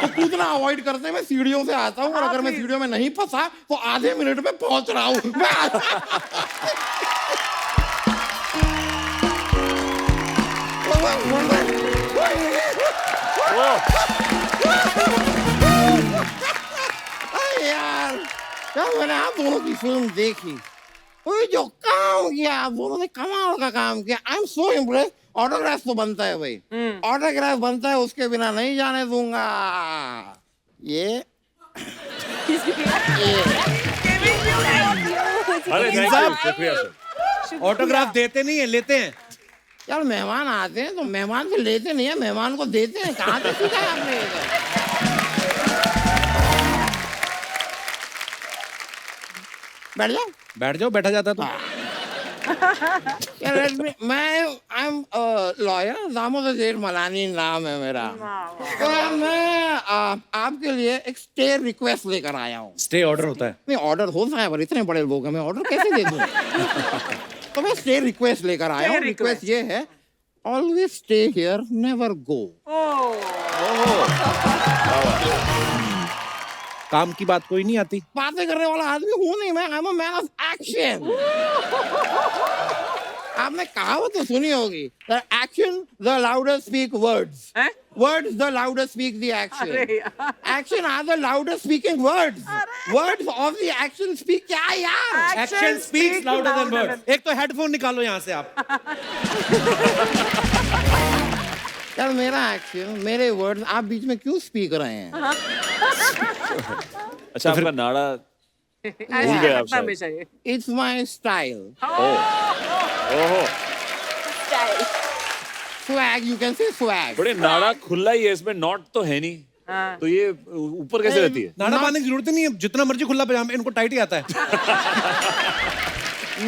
तो कूदना अवॉइड करते मैं सीढ़ियों से आता हूँ, और अगर मैं सीढ़ियों में नहीं फंसा तो आधे मिनट में पहुंच रहा हूँ। यार जब मैंने आप दोनों की फिल्म देखी, वो जो काम किया आप दोनों ने, कमाल का काम किया। I am so impress. Autograph तो बनता है भाई, ऑटोग्राफ बनता है, उसके बिना नहीं जाने दूंगा। ये अरे वकील thank साहब, you, शुक्रिया सर। ऑटोग्राफ देते नहीं है, लेते हैं। यार मेहमान आते हैं तो मेहमान से लेते नहीं है, मेहमान को देते हैं। कहाँ से सीखा है आपने ये सब? बैठ जाओ। बैठ जाओ, बैठा जाता है तो। मैं आई एम लॉयर, दामोदर सेठ मलानी नाम है मेरा। तो यार मैं आपके लिए एक स्टे रिक्वेस्ट लेकर आया हूँ। स्टे ऑर्डर होता है। नहीं, ऑर्डर होता है पर इतने बड़े लोग हैं, मैं ऑर्डर कैसे दे दूँ? तो मैं स्टे रिक्वेस्ट लेकर आया हूँ। रिक्वेस्ट ये है, always stay here, never go. काम की बात कोई नहीं आती? बातें करने वाला आदमी हूं नहीं मैं, I am a man of action. आपने कहावत तो सुनी होगी, the action the louder speak words, हैं? Words the louder speak the action, action are the louder speaking words, words of the action speak. क्या यार, action speaks louder than words. एक तो हेडफोन निकालो यहाँ से आप। यार मेरा एक्शन, मेरे वर्ड्स आप बीच में क्यों स्पीक रहे हैं? अच्छा, आपका नाड़ा भूल गए आप शायद। हमेशा ये इट्स माय स्टाइल, ओहो, swag, you can say swag. बड़े नाड़ा खुला ही है, इसमें नॉट तो है नहीं, तो ये ऊपर कैसे रहती है? नाड़ा बांधने की जरूरत ही नहीं है, जितना मर्जी खुला पजामा, इनको टाइट ही आता है।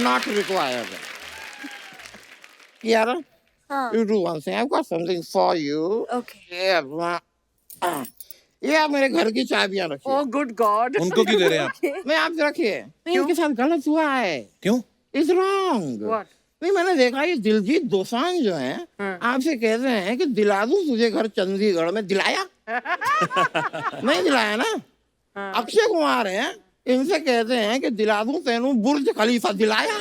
Not required. Kiara, you do one thing. I've got something for you. Okay. Yeah. ये आप मेरे घर की चाबियां रखिए। Oh good God. उनको क्यों दे रहे हैं आप? मैं आपसे रखिए। नहीं, इनके साथ गलत हुआ है। क्यों? It's wrong. What? नहीं, मैंने देखा ये दिलजीत दोसांझ जो हैं आपसे कहते हैं कि दिला दूं तुझे घर चंडीगढ़ में। दिलाया? नहीं दिलाया ना? अक्षय कुमार हैं, इनसे कहते हैं कि दिला दूं तेनू बुर्ज खलीफा। दिलाया?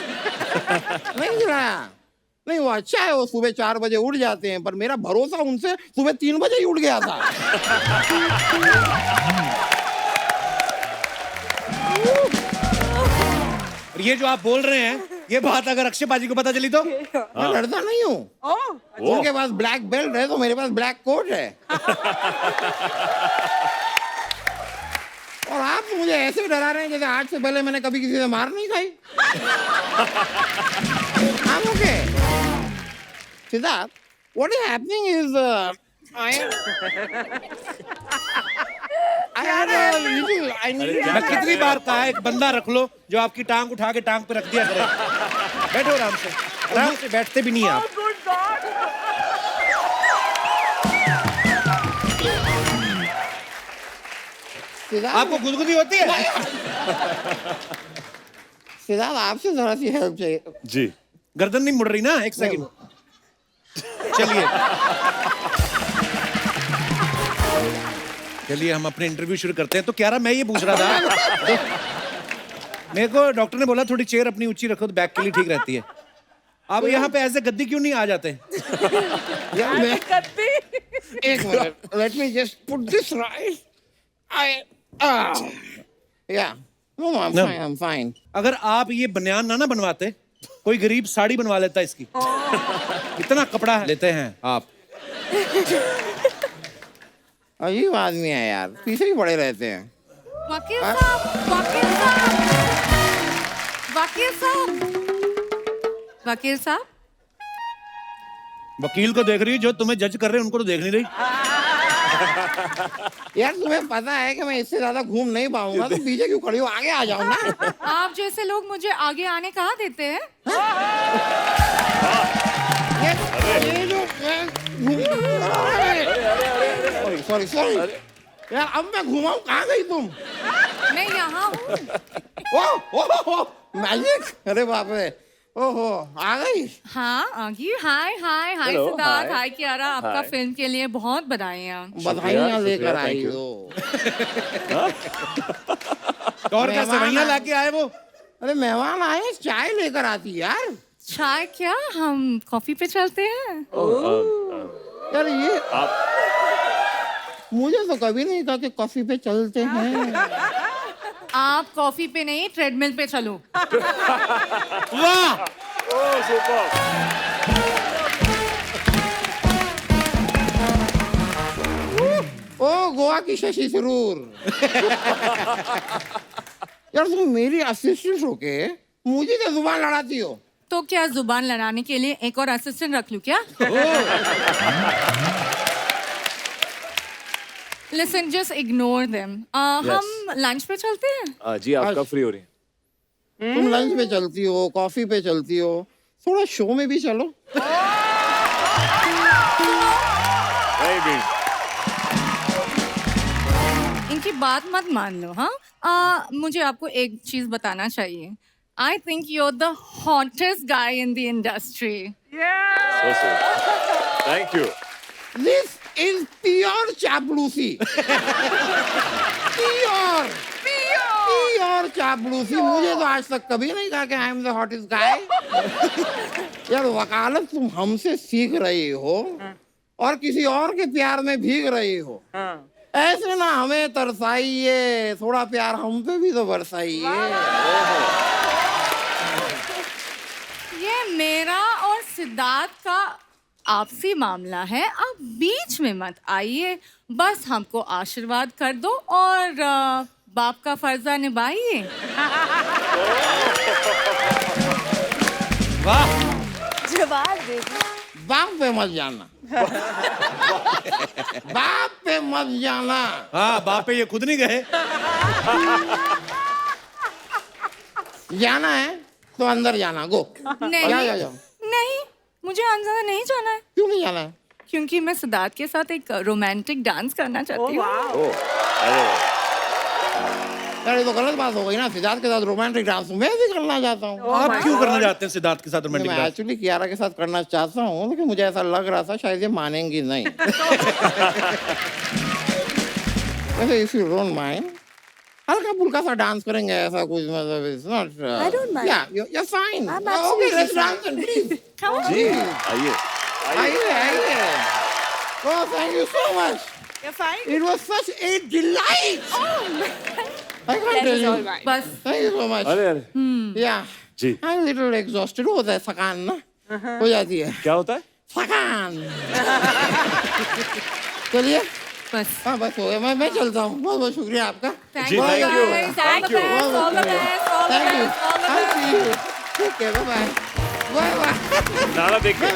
नहीं दिलाया। नहीं, वो अच्छा है, वो सुबह 4 बजे उठ जाते हैं, पर मेरा भरोसा उनसे सुबह 3 बजे ही उठ गया था। और ये जो आप बोल रहे हैं, ये बात अगर अक्षय बाजी को पता चली तो? मैं लड़ता नहीं हूँ, ओह उनके पास ब्लैक बेल्ट है तो मेरे पास ब्लैक कोट है। और आप मुझे ऐसे डरा रहे हैं जैसे आज से पहले मैंने कभी किसी से मार नहीं खाई। I'm okay. Siddharth, what is happening is I had a little. I need. मैं कितनी बार कहा है, एक बंदा रख लो जो आपकी टांग उठा के टांग पे रख दिया करे। बैठो आराम से, आराम से बैठते भी नहीं हैं आप। Good God. सिद्धार्थ, आपको गुदगुदी होती है? सिद्धार्थ आपसे जरा सी हेल्प चाहिए। जी, गर्दन नहीं मुड़ रही ना? एक सेकंड, चलिए चलिए हम अपने इंटरव्यू शुरू करते हैं। तो क्यारा, मैं ये पूछ रहा था, मेरे को डॉक्टर ने बोला थोड़ी चेयर अपनी ऊंची रखो तो बैक के लिए ठीक रहती है। आप यहाँ पे ऐसे गद्दी क्यों नहीं आ जाते? यार मैं कत्ती। एक minute, let me just put this right. या नो, आई एम फाइन। अगर आप ये बनियान ना बनवाते, कोई गरीब साड़ी बनवा लेता इसकी। इतना कपड़ा लेते हैं आप। अजीब आदमी है यार, पीछे ही पड़े रहते हैं। वकील साहब, वकील साहब, वकील साहब, वकील साहब। वकील को देख रही है, जो तुम्हें जज कर रहे हैं उनको तो देख नहीं रही। यार तुम्हें पता है कि मैं इससे ज्यादा घूम नहीं पाऊंगा, तो पीछे क्यों खड़ी हो? आगे आ जाओ ना। आप जैसे लोग मुझे आगे आने कहाँ देते हैं? ये जो सॉरी सॉरी यार, अब मैं घुमाऊं? कहाँ गई तुम? मैं यहाँ हूँ। ओह मैजिक, अरे बाप रे, ओहो आ गई। हाँ आगी। हाय हाय हाय Hello, सिद्धार्थ, hi. हाय कियारा, आपका Hi. फिल्म के लिए बहुत बधाइयाँ। बधाइयाँ लेकर शुक्रिया, आई thank you. हो। और क्या मेहमान सेवैयां आए। लाके आए वो? अरे मेहमान आए, चाय लेकर आती यार। चाय क्या, हम कॉफी पे चलते हैं? यार ये मुझे तो कभी नहीं कहा कि कॉफी पे चलते हैं। आप कॉफी पे नहीं, ट्रेडमिल पे चलो। वाह, ओह सुपर। ओ गोवा की शशि थरूर। यार तुम मेरी असिस्टेंट होके मुझे तो जुबान लड़ाती हो। तो क्या जुबान लड़ाने के लिए एक और असिस्टेंट रख लूं क्या? Listen, just ignore them. हम लंच पे चलते हैं? जी, आप कब फ्री हो रही हैं? तुम लंच पे चलती हो, कॉफी पे चलती हो, थोड़ा शो में भी चलो। नहीं भी। इनकी बात मत मान लो। हाँ, मुझे आपको एक चीज बताना चाहिए। I think you're the hottest guy in the industry. So sweet. Thank you. This is pure चापलूसी। प्योर चापलूसी। मुझे तो आज तक कभी नहीं कहा कि आई एम द हॉटेस्ट गाय। यार वकालत तुम हमसे सीख रही हो और किसी और के प्यार में भीग रही हो। ऐसे ना हमें तरसाइए, थोड़ा प्यार हम पे भी तो बरसाइए। ये मेरा और सिद्धार्थ का आपसी मामला है, आप बीच में मत आइए, बस हमको आशीर्वाद कर दो और बाप का फर्जा निभाइए। वाह, जवाब दे दो। बाप पे मत जाना। बाप पे मत जाना। हाँ बाप पे ये खुद नहीं गए। जाना है तो अंदर जाना, गो। नहीं जाओ। नहीं, मुझे अंदर नहीं जाना है। क्यों नहीं जाना है? क्योंकि मैं सिद्धार्थ के साथ एक रोमांटिक डांस करना चाहती हूँ। यार ये तो गलत बात हो गई ना। सिद्धार्थ के साथ रोमांटिक डांस मैं भी करना चाहता हूँ। आप क्यों करना चाहते हैं सिद्धार्थ के साथ रोमांटिक मैं डांस? एक्चुअली कियारा के साथ करना चाहता हूँ, लेकिन मुझे ऐसा लग रहा था शायद ये मानेंगी नहीं। वैसे इफ यू डोंट माइंड हल्का फुल्का सा डांस करेंगे, ऐसा कुछ मतलब it's not. I don't mind. या you fine. I'm okay absolutely let's fine. Dance please. जी आइए आइए। Oh, thank you so much. You're fine? It was such a delight. I can't tell you. बस Thank you so much. अरे अरे Yeah. Ji I'm a little exhausted. होता है थकान ना, हो जाती है क्या होता है? थकान। चलिए बस। हाँ बस हो गया। मैं चलता हूँ। बहुत बहुत शुक्रिया आपका। जी thank you Thank you. Thank you. I'll see you. Take care. Bye bye. Bye bye. नारा देख के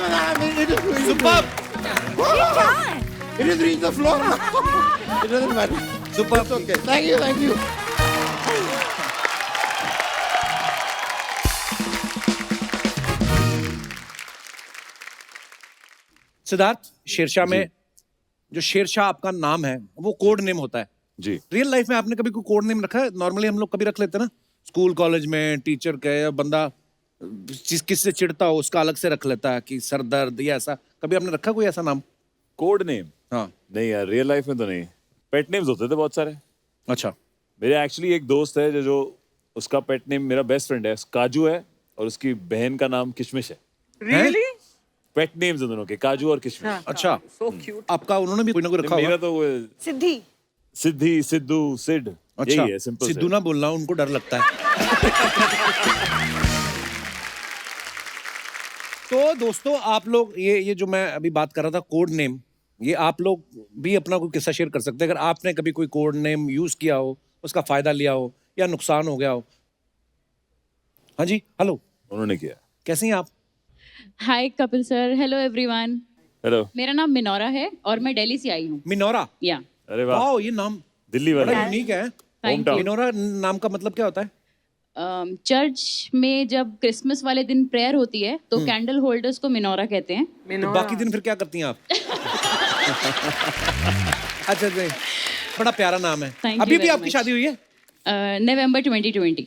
super It is reached the floor. It doesn't matter. Super. It's okay. Thank you. Thank you. Siddharth, Shershaah में जो शेरशाह आपका नाम है वो code name होता है। जी रियल लाइफ में आपने कभी कोई कोड नेम रखा है? नॉर्मली हम लोग कभी रख लेते हैं ना, स्कूल कॉलेज में टीचर का या बंदा किससे चिढ़ता हो उसका अलग से रख लेता है कि सरदर्द या ऐसा। कभी आपने रखा कोई ऐसा नाम? कोड नेम हाँ। नहीं यार, रियल लाइफ में तो नहीं। पेट नेम्स होते थे बहुत सारे। अच्छा। मेरे एक्चुअली एक दोस्त है जो उसका पेट नेम मेरा बेस्ट फ्रेंड है, काजू है, और उसकी बहन का नाम किशमिश है। Really? पेट नेम्स दोनों के, काजू और किशमिश। अच्छा, So cute. आपका उन्होंने भी कोई ना कोई रखा मेरा होगा? तो वो सिद्धि। सिद्धि, सिद्धू, सिड, अच्छा, यही है, सिंपल सिद्धू ना बोलना, उनको डर लगता है। तो दोस्तों आप लोग ये जो मैं अभी बात कर रहा था कोड नेम, ये आप लोग भी अपना कोई किस्सा शेयर कर सकते हैं अगर आपने कभी कोई कोड नेम यूज किया हो, उसका फायदा लिया हो या नुकसान हो गया हो। हाँ जी, हेलो, उन्होंने किया। कैसे हैं आप? Hi Kapil sir, hello everyone. Hello. मेरा नाम मिनोरा है और मैं दिल्ली से आई हूँ। मिनोरा? या अरे वाह, वाह, ये नाम दिल्ली बड़ा वाला। यूनिक है। Thank you. मिनोरा नाम का मतलब क्या होता है? चर्च में जब क्रिसमस वाले दिन प्रेयर होती है तो कैंडल होल्डर्स को मिनोरा कहते हैं। तो बाकी दिन फिर क्या करती हैं आप? अच्छा जी, बड़ा प्यारा नाम है। Thank you अभी भी very आपकी much. शादी हुई है? नवंबर 2020।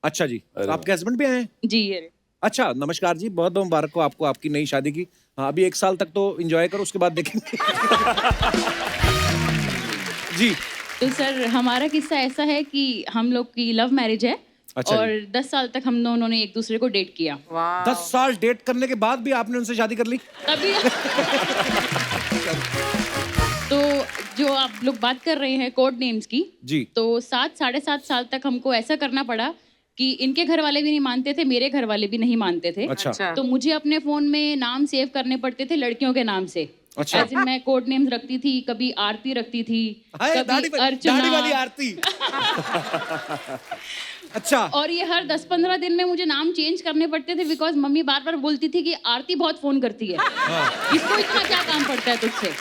अच्छा जी, तो आपके हस्बैंड भी आए हैं? जी ये अच्छा, नमस्कार जी, बहुत बहुत मुबारक हो आपको आपकी नई शादी की। हाँ, अभी 1 साल तक तो एंजॉय करो, उसके बाद देखेंगे। जी। तो सर हमारा किस्सा ऐसा है कि हम लोग की लव मैरिज है। अच्छा और 10 साल तक हम दोनों ने एक दूसरे को डेट किया। 10 साल डेट करने के बाद भी आपने उनसे शादी कर ली? तभी तो जो आप लोग बात कर रहे हैं कोड नेम्स की, जी। तो 7-7.5 साल तक हमको ऐसा करना पड़ा कि इनके घर वाले भी नहीं मानते थे, मेरे घर वाले भी नहीं मानते थे। अच्छा। तो मुझे अपने फोन में नाम सेव करने पड़ते थे लड़कियों के नाम से। अच्छा। As in मैं कोड नेम्स रखती थी, कभी आरती रखती थी, हाय, दाढ़ी कभी दाढ़ी वाली अर्चना। आरती। अच्छा। और ये हर 10-15 दिन में मुझे नाम चेंज करने पड़ते थे बिकॉज मम्मी बार बार बोलती थी कि आरती बहुत फोन करती है, इसको इतना क्या काम पड़ता है तुझसे।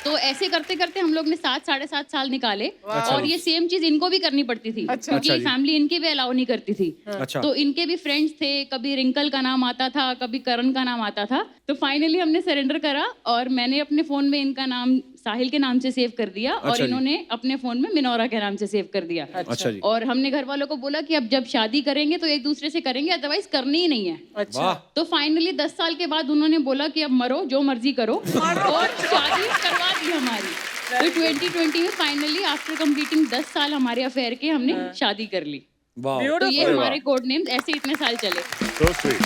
तो ऐसे करते करते हम लोग ने 7-7.5 साल निकाले। और ये सेम चीज इनको भी करनी पड़ती थी क्योंकि अच्छा जी। फैमिली इनकी भी अलाउ नहीं करती थी। अच्छा। तो इनके भी फ्रेंड्स थे, कभी रिंकल का नाम आता था, कभी करण का नाम आता था। तो फाइनली हमने सरेंडर करा और मैंने अपने फोन में इनका नाम साहिल के नाम से सेव कर दिया और अच्छा जी। इन्होंने अपने फोन में मिनोरा के नाम से सेव कर दिया। अच्छा जी। और हमने घर वालों को बोला कि अब जब शादी करेंगे तो एक दूसरे से करेंगे, अदरवाइज करनी ही नहीं है। वाह। तो फाइनली 10 साल के बाद उन्होंने बोला कि अब मरो, जो मर्जी करो, और शादी करवा दी हमारी। तो 2020 में फाइनली आफ्टर कंप्लीटिंग 10 साल हमारे अफेयर के हमने शादी कर ली। वाह, तो ये हमारे कोड नेम्स ऐसे इतने साल चले। So sweet.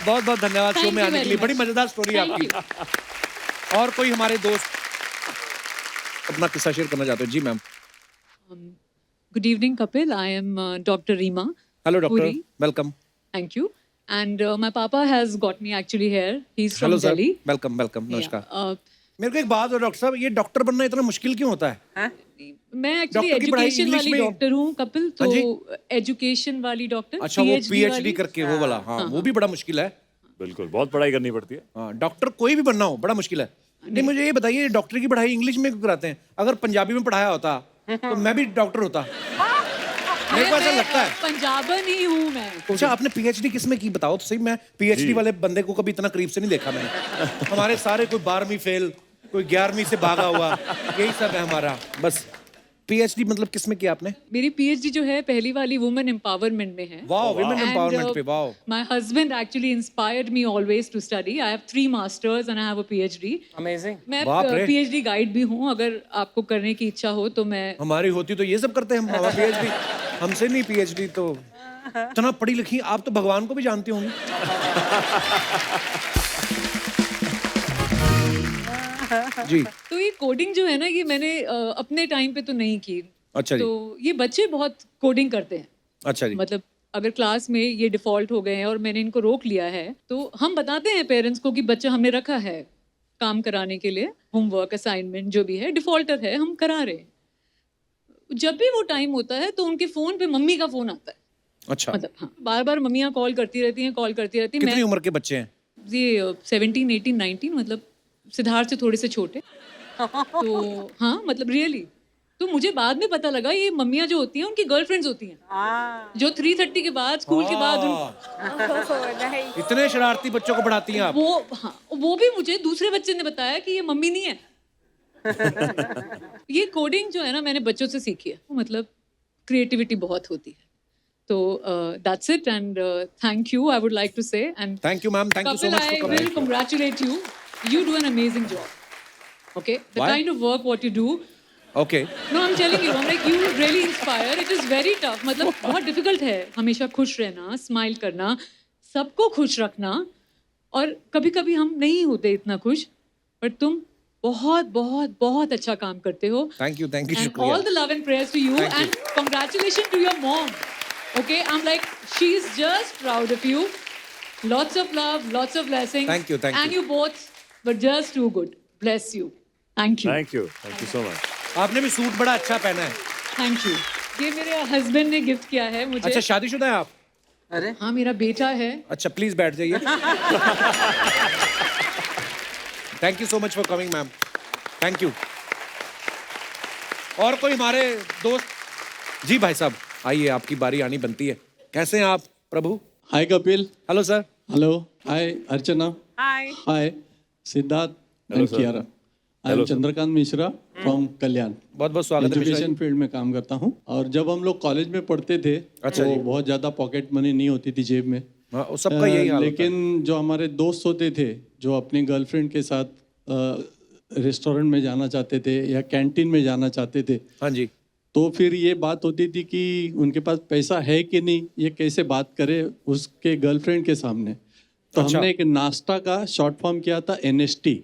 बहुत बहुत धन्यवाद शो Thank में you आने के very लिए, बड़ी much. मजेदार स्टोरी है Thank आपकी। और कोई हमारे दोस्त अपना किस्सा शेयर करना चाहते हो? जी ma'am. Good evening, Kapil. I am Dr. Reema. Hello doctor, Puri. Welcome. Thank you. And my papa has got me actually here. He's from hello sir, Delhi. Welcome welcome, नमस्कार। Yeah, मेरे को एक बात हो डॉक्टर साहब, ये doctor बनना इतना मुश्किल क्यों होता है? मैं एक्चुअली डॉक्टर की पढ़ाई एजुकेशन इंग्लिश वाली में- डॉक्टर हूँ कपिल, हाँ जी? तो एजुकेशन वाली डॉक्टर। अच्छा, वो PhD पीएचडी वाली। करके वो वाला, हाँ वो भी बड़ा मुश्किल है। बिल्कुल, बहुत पढ़ाई करनी पड़ती है। हाँ, डॉक्टर कोई भी बनना हो बड़ा मुश्किल है। नहीं, मुझे ये बताइए, डॉक्टर की पढ़ाई इंग्लिश में क्यों कराते हैं? अगर पंजाबी में पढ़ाया होता तो मैं भी डॉक्टर होता। मेरे को ऐसा लगता है। पंजाबन ही हूँ मैं। अच्छा, आपने पीएचडी किस में की बताओ तो सही। मैं पीएचडी वाले बंदे को कभी इतना करीब से नहीं देखा मैंने। हमारे सारे कोई 12वीं फेल, कोई 11वीं से भागा हुआ, यही सब है हमारा बस। पीएचडी मतलब किस में किया आपने? मेरी PhD जो है पहली वाली वुमेन एम्पावरमेंट में है। वाओ, वुमेन एम्पावरमेंट पे, wow. My husband actually inspired me always to study. I have 3 masters and I have a PhD. Amazing. मैं बाप रे। PhD गाइड भी हूँ, अगर आपको करने की इच्छा हो तो मैं। हमारी होती तो ये सब करते हम। हमारा पीएचडी हमसे नहीं, पीएचडी तो इतना पढ़ी लिखी। आप तो भगवान को भी जानती होंगी। जी। तो ये कोडिंग जो है ना, ये मैंने अपने टाइम पे तो नहीं की। अच्छा जी। तो ये बच्चे बहुत कोडिंग करते हैं। अच्छा जी। मतलब अगर क्लास में ये डिफॉल्ट हो गए हैं और मैंने इनको रोक लिया है, तो हम बताते हैं पेरेंट्स को कि बच्चा हमने रखा है काम कराने के लिए, होमवर्क असाइनमेंट जो भी है, डिफॉल्टर है, हम करा रहे हैं। जब भी वो टाइम होता है तो उनके फोन पे मम्मी का फोन आता है। अच्छा, मतलब हाँ, बार बार मम्मियाँ कॉल करती रहती हैं, कॉल करती रहती हैं। कितनी उम्र के बच्चे हैं? ये 17, 18, 19, मतलब सिद्धार्थ से थोड़े से छोटे। तो हाँ, मतलब रियली। तो मुझे बाद में पता लगा ये मम्मियाँ जो होती हैं उनकी गर्लफ्रेंड्स होती हैं, जो 3:30 के बाद, स्कूल के बाद इतने शरारती बच्चों को पढ़ाती हैं आप? वो, हाँ, वो भी मुझे दूसरे बच्चे ने बताया कि ये मम्मी नहीं है। ये कोडिंग जो है ना, मैंने बच्चों से सीखी है। मतलब क्रिएटिविटी बहुत होती है। तो that's it and thank you, I would like to say. And thank you ma'am, thank you so much I for will coming. congratulate you. You do an amazing job. Okay, the Why? kind of work what you do. Okay. No, I'm telling you, I'm like you really inspire. It is very tough. मतलब बहुत difficult है हमेशा खुश रहना, smile करना, सबको खुश रखना। और कभी-कभी हम नहीं होते इतना खुश, पर तुम बहुत बहुत बहुत अच्छा काम करते हो। थैंक यू, And शुक्रिया। all the love and prayers to you. Thank you. And congratulations to your mom. Okay, I'm like, she's just proud of you. Lots of love, lots of blessings. Thank you, thank And you. you both were just too good. Bless you. Thank you. Thank you so much. आपने भी suit बड़ा अच्छा पहना है। Thank you. ये मेरे husband ने gift किया है मुझे। अच्छा, शादीशुदा है आप? अरे हाँ, मेरा बेटा है। अच्छा, प्लीज बैठ जाइए। Thank you so much for coming ma'am, thank you. और कोई हमारे दोस्त? जी भाई साहब, आइए, आपकी बारी आनी बनती है। कैसे हैं आप Prabhu? Hi Kapil. Hello sir. Hello. Hi Archana. Hi. Hi Siddharth and Kiara. I am Chandrakant Mishra from Kalyan. बहुत बहुत स्वागत है मिश्रा एजुकेशन जी। फील्ड में काम करता हूँ। और जब हम लोग कॉलेज में पढ़ते थे अच्छा तो जी। बहुत ज़्यादा पॉकेट मनी नहीं होती थी जेब में। हाँ, वो सबका यही हाल होता है। लेकिन जो हमारे दोस्त होते थे जो अपनी गर्लफ्रेंड के साथ रेस्टोरेंट में जाना चाहते थे या कैंटीन में जाना चाहते थे, हाँ जी। तो फिर ये बात होती थी कि उनके पास पैसा है कि नहीं, ये कैसे बात करे उसके गर्लफ्रेंड के सामने। तो अच्छा। हमने एक नाश्ता का शॉर्ट फॉर्म किया था NST।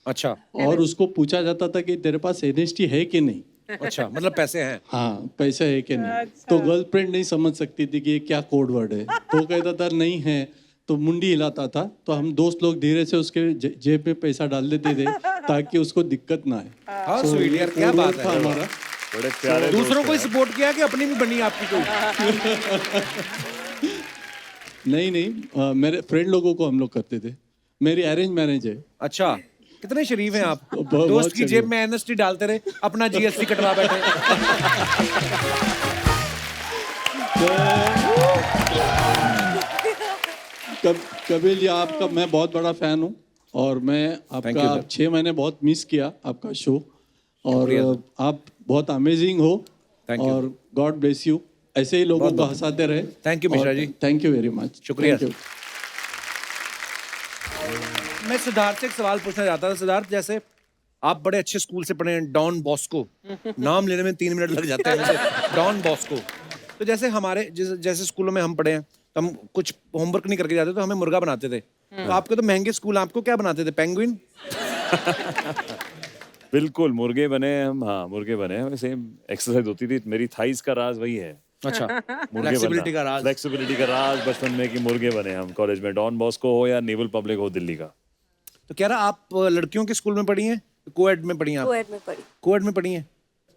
अच्छा और उसको पूछा जाता था कि तेरे पास NST है कि नहीं। अच्छा, मतलब पैसे हैं। हाँ, पैसे है कि नहीं। तो गर्लफ्रेंड नहीं समझ सकती थी कि ये क्या कोड वर्ड है। तो वो कहता था नहीं है, तो मुंडी हिलाता था। तो हम दोस्त लोग धीरे से उसके जेब में पैसा डाल देते थे ताकि उसको दिक्कत ना आए। हाँ स्वीट यार, क्या code बात word था है। हमारा। बड़े प्यारे दूसरों दोस्त को हैं। सपोर्ट किया कि अपनी भी बनी आपकी कोई? नहीं, मेरे फ्रेंड लोगों को हम लोग करते थे। मेरी अरेंज मैरिज है। अच्छा, कितने शरीफ हैं आप। बहुत दोस्त की शरीफ। जेब में NST डालते रहे, अपना GST कटवा बैठे। कपिल जी, आपका मैं बहुत बड़ा फैन हूँ और मैं Thank you, आपका sir. 6 महीने बहुत मिस किया आपका शो। और शुक्रिया। आप बहुत अमेजिंग हो। Thank you. और गॉड ब्लेस यू। ऐसे ही लोगों को हंसाते रहे। Thank you, Mishra ji. Thank you very much. शुक्रिया। मैं सिद्धार्थ से एक सवाल पूछना चाहता था। सिद्धार्थ, जैसे आप बड़े अच्छे स्कूल से पढ़े हैं, डॉन बॉस्को, नाम लेने में 3 मिनट लग जाते हैं वैसे, डॉन बॉस्को। तो जैसे हमारे जैसे स्कूलों में हम पढ़े हैं, तो हम कुछ होमवर्क नहीं करके जाते तो हमें मुर्गा बनाते थे। तो आपके तो महंगे स्कूल, आपको क्या बनाते थे, पेंगुइन? बिल्कुल मुर्गे बने हम, हाँ मुर्गे बने हैं। सेम एक्सरसाइज होती थी, मेरी थाइस का राज वही है। अच्छा, मुर्गे फ्लेक्सिबिलिटी का राज। फ्लेक्सिबिलिटी का राज बचपन में कि मुर्गे बने हम कॉलेज में, डॉन बॉस्को हो या नेवल पब्लिक हो दिल्ली का। तो कह रहा आप लड़कियों के स्कूल में पढ़ी हैं, कोएड में पढ़ी हैं आप? कोएड में पढ़ी। कोएड में पढ़ी हैं।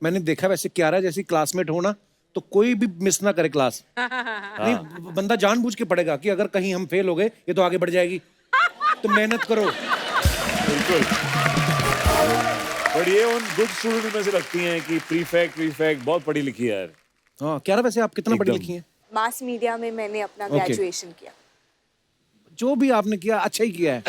मैंने देखा वैसे क्यारा जैसी क्लासमेट हो ना, तो कोई भी मिस ना करे क्लास। नहीं, बंदा जानबूझ के पढ़ेगा कि अगर कहीं हम फेल हो गए ये तो आगे बढ़ जाएगी, तो मेहनत करो। बिल्कुल। पर ये उन गुड स्टूडेंट में से लगती हैं कि प्रीफेक्ट बहुत पढ़ी लिखी है यार। हाँ, क्यारा वैसे आप कितना पढ़ी लिखी हैं? मास मीडिया में मैंने अपना ग्रेजुएशन किया। जो भी आपने किया अच्छा ही किया है।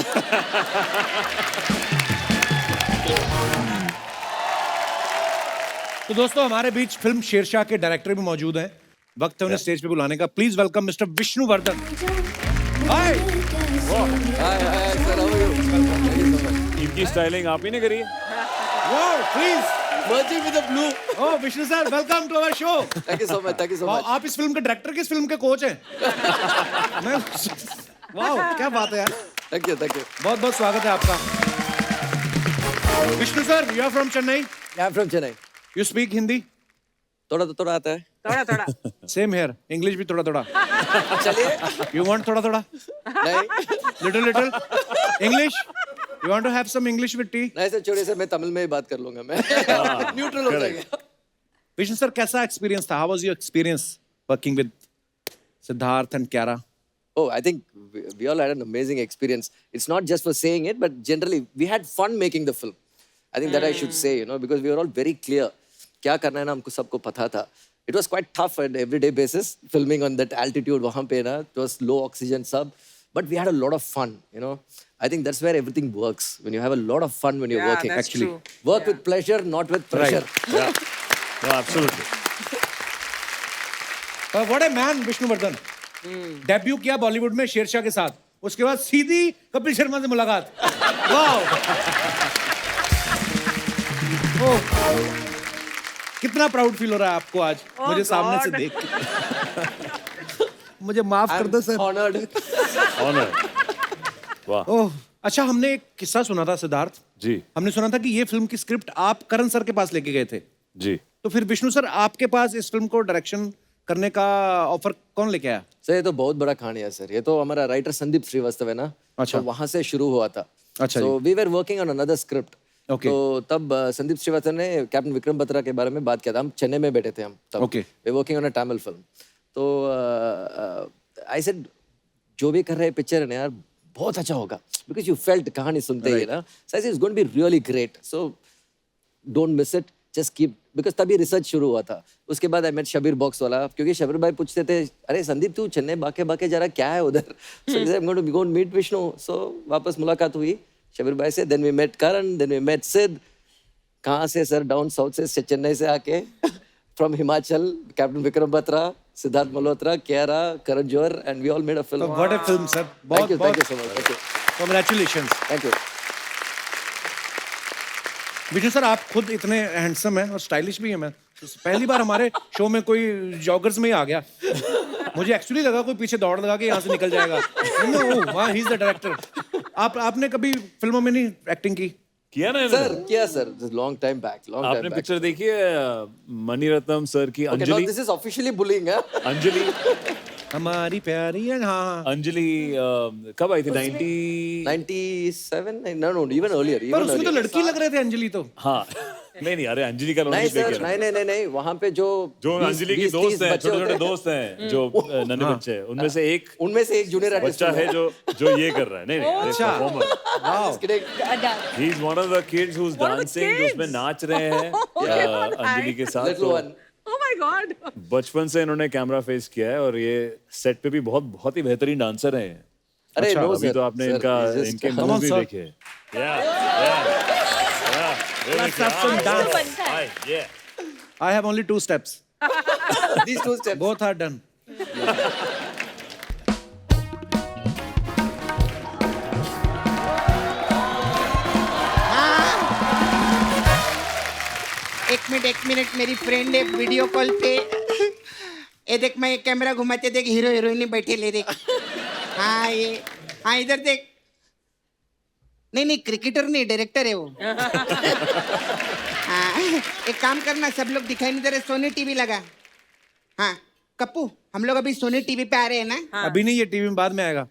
तो दोस्तों, हमारे बीच फिल्म शेरशाह के डायरेक्टर भी मौजूद हैं। वक्त है उन्हें स्टेज पे बुलाने का। Please welcome mister Vishnuvardhan. Hi. इनकी स्टाइलिंग आप ही ने करी है? Wow, please. Merging with the blue. Oh Vishnu sir, welcome to our show. Thank you so much. Thank you so much. आप इस फिल्म के डायरेक्टर की इस फिल्म के कोच हैं। मैं वाओ, क्या बात है यार। Thank you. Thank you. बहुत बहुत स्वागत है आपका। Vishnu sir, you are from Chennai. I'm from Chennai. You speak Hindi? थोड़ा आता है। थोड़ा सेम हेयर, इंग्लिश भी थोड़ा। चलिए। यू वांट थोड़ा? नहीं। Little English? You want to have some English with tea? नहीं सर, छोड़िए सर, मैं तमिल में ही बात कर लूंगा मैं। न्यूट्रल हो जाएगा। विष्णु सर, कैसा एक्सपीरियंस था? How was your experience working with Siddharth and Kiara? Oh, I think we all had an amazing experience. It's not just for saying it, but generally we had fun making the film. I think that I should say, because we were all very clear. क्या करना है ना, हमको सबको पता था. It was quite tough on everyday basis, filming on that altitude वहाँ पे ना, it was low oxygen sub, but we had a lot of fun, I think that's where everything works. When you have a lot of fun when you're working. that's Actually, true. work with pleasure, not with pressure. Yeah. No, absolutely. What a man, Vishnuvardhana. Debut किया बॉलीवुड में शेरशाह के साथ, उसके बाद सीधी कपिल शर्मा से मुलाकात। Wow. कितना proud feel हो रहा है आपको आज मुझे सामने से देख के? मुझे माफ कर दो सर। Honored. वाह। ओह, अच्छा, हमने एक किस्सा सुना था सिद्धार्थ जी। हमने सुना था कि ये फिल्म की स्क्रिप्ट आप करण सर के पास लेके गए थे। जी। तो फिर विष्णु सर, आपके पास इस फिल्म को डायरेक्शन करने का ऑफर कौन लेके आया? सर ये तो बहुत बड़ा कहानी है सर। ये तो हमारा राइटर संदीप श्रीवास्तव है ना। अच्छा। तो वहां से शुरू हुआ था। अच्छा तो we were working on another script. Okay. तो तब संदीप श्रीवास्तव ने कैप्टन विक्रम बत्रा के बारे में बात किया था। हम चेन्नई में बैठे थे हम तब। Okay. We working on a Tamil film. तो आई सेड जो भी कर रहे पिक्चर है ना यार, बहुत अच्छा होगा, बिकॉज यू फेल्ट कहानी सुनते ही ना। So I said it's going to be really great, so don't miss it, just keep, because तभी रिसर्च शुरू हुआ था। उसके बाद आई मेट शबीर बॉक्स वाला, क्योंकि शबीर भाई पूछते थे, अरे संदीप तू चेन्नई बाके जा रहा, क्या है उधर? So I am going to go meet Vishnu. सो वापस मुलाकात हुई शबीर भाई से, then we met Karan, then we met Siddh. कहाँ से सर? डाउन साउथ से, चेन्नई से आके, from Himachal, captain Vikram Batra, Siddharth Malhotra, Kiara, Karan Johar, and we all made a film. What a film sir. Thank you so much. Thank you. Congratulations. Thank you. Vishnu sir, आप खुद इतने handsome हैं और स्टाइलिश भी हैं। मैं पहली बार हमारे शो में कोई जॉगर्स में ही आ गया। मुझे एक्चुअली लगा कोई पीछे दौड़ लगा के यहाँ से निकल जाएगा। वाह, ही इज द डायरेक्टर। आपने कभी फिल्मों में नहीं एक्टिंग की? किया ना सर, किया सर, लॉन्ग टाइम बैक। आपने पिक्चर देखी है मणिरत्नम सर की, Anjali? This is officially bullying है। अंजलि हमारी प्यारी है। हाँ, अंजलि कब आई थी? 97? No, even earlier. पर उसमें तो लड़की लग रहे थे अंजलि तो। हाँ, नहीं, अरे अंजलि का नहीं सर, नहीं, वहाँ पे जो अंजलि की दोस्त हैं, छोटे दोस्त हैं, जो नन्हे बच्चे हैं, उनमें से एक जूनियर आर्टिस्ट बच्चा है जो ये कर रहा है। नहीं, अच्छा, he is one of the kids who is dancing, जो उसमें नाच रहे हैं अंजलि के साथ। तो Oh my God! बचपन से इन्होंने कैमरा फेस किया है और ये सेट पे भी बहुत ही बेहतरीन डांसर हैं। अरे नो अभी सर, तो आपने इनके मूव्स भी देखे हैं। Let's have some dance. I have only 2 steps. These 2 steps. Both are done. एक मिनट मेरी फ्रेंड है वीडियो कॉल पे। ये देख मैं कैमरा घुमाते देख हीरो हीरोइन बैठे ले देख। हाँ ये हाँ इधर देख। नहीं क्रिकेटर नहीं डायरेक्टर है वो। हाँ एक काम करना सब लोग दिखाई नहीं दे रहे सोनी टीवी लगा। हाँ कप्पू हम लोग अभी सोनी टीवी पे आ रहे हैं ना। अभी नहीं, ये टीवी में बाद में आएगा।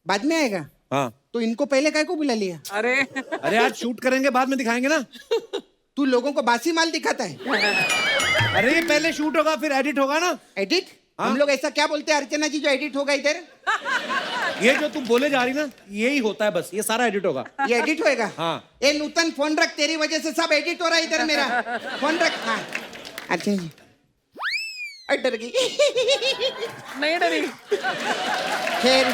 बाद में आएगा। हाँ तो इनको पहले काय को बुला लिया? अरे आज शूट करेंगे बाद में दिखाएंगे ना। तू लोगों को बासी माल दिखाता है। अरे ये पहले शूट होगा फिर एडिट होगा ना। एडिट? हम लोग ऐसा क्या बोलते हैं अर्चना जी जो एडिट होगा इधर? ये जो तुम बोले जा रही ना यही होता है, बस ये सारा एडिट होगा। ये एडिट होएगा? हाँ। ए नूतन फोन रख, तेरी वजह से सब एडिट हो रहा है इधर मेरा। फोन रख। हाँ अर्चना जी डर गई। नहीं डरी। खैर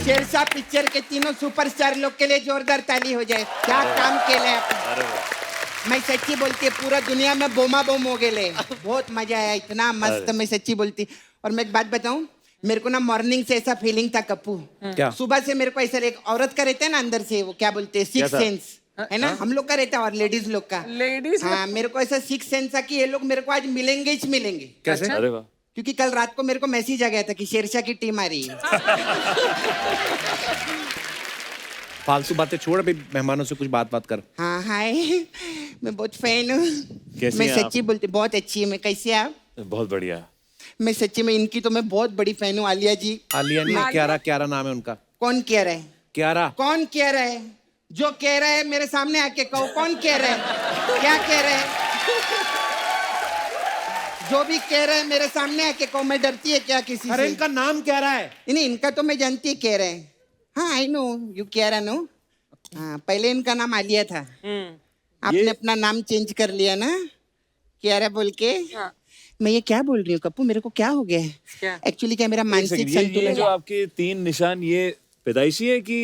शेरशाह पिक्चर के तीनों सुपरस्टार लोग के लिए जोरदार ताली हो जाए। क्या काम केले आपण। मैं सच्ची बोलती पूरा दुनिया में बोमा बोम हो गए। बहुत मजा आया, इतना मस्त। मैं सच्ची बोलती। और मैं एक बात बताऊं, मेरे को ना मॉर्निंग से ऐसा फीलिंग था कप्पू। क्या? सुबह से मेरे को ऐसा एक औरत का रहता है ना अंदर से, वो क्या बोलते हैं सिक्स सेंस है ना, हम लोग का रहता है और लेडीज लोग का। लेडीज हाँ मेरे को ऐसा सिक्स सेंस था कि ये लोग मेरे को आज मिलेंगे ही मिलेंगे। कैसे? अरे वाह। क्योंकि कल रात को मेरे को मैसेज आ गया था कि शेरशाह की टीम आ रही है। फालतू बातें छोड़, अभी मेहमानों से कुछ बात कर। हाँ हाय मैं बहुत फैन हूँ। कैसी मैं हैं आप? सच्ची बोलती बहुत अच्छी है। मैं कैसे आप? बहुत बढ़िया। मैं सच्ची में इनकी तो मैं बहुत बड़ी फैन हूँ। आलिया जी। आलिया नहीं, क्यारा नाम है उनका। कौन कह रहा है? क्यारा। कौन कह रहा है? जो कह रहा है मेरे सामने आके कहो कौन कह रहा है, क्या कह रहा है? जो भी कह रहा है मेरे सामने आके कहो। मैं डरती है क्या किसी अरे से? इनका नाम क्या रहा है? नहीं इनका तो मैं जानती है कह रहे हैं। हाँ आई नो यू कह रहा नो। हाँ पहले इनका नाम आलिया था, आपने अपना नाम चेंज कर लिया ना क्यारा बोल के। मैं ये क्या बोल रही हूँ कप्पू, मेरे को क्या हो गया है? एक्चुअली क्या मेरा मानसिक ये संतुलन जो आपके 3 निशान ये पैदाइशी है कि?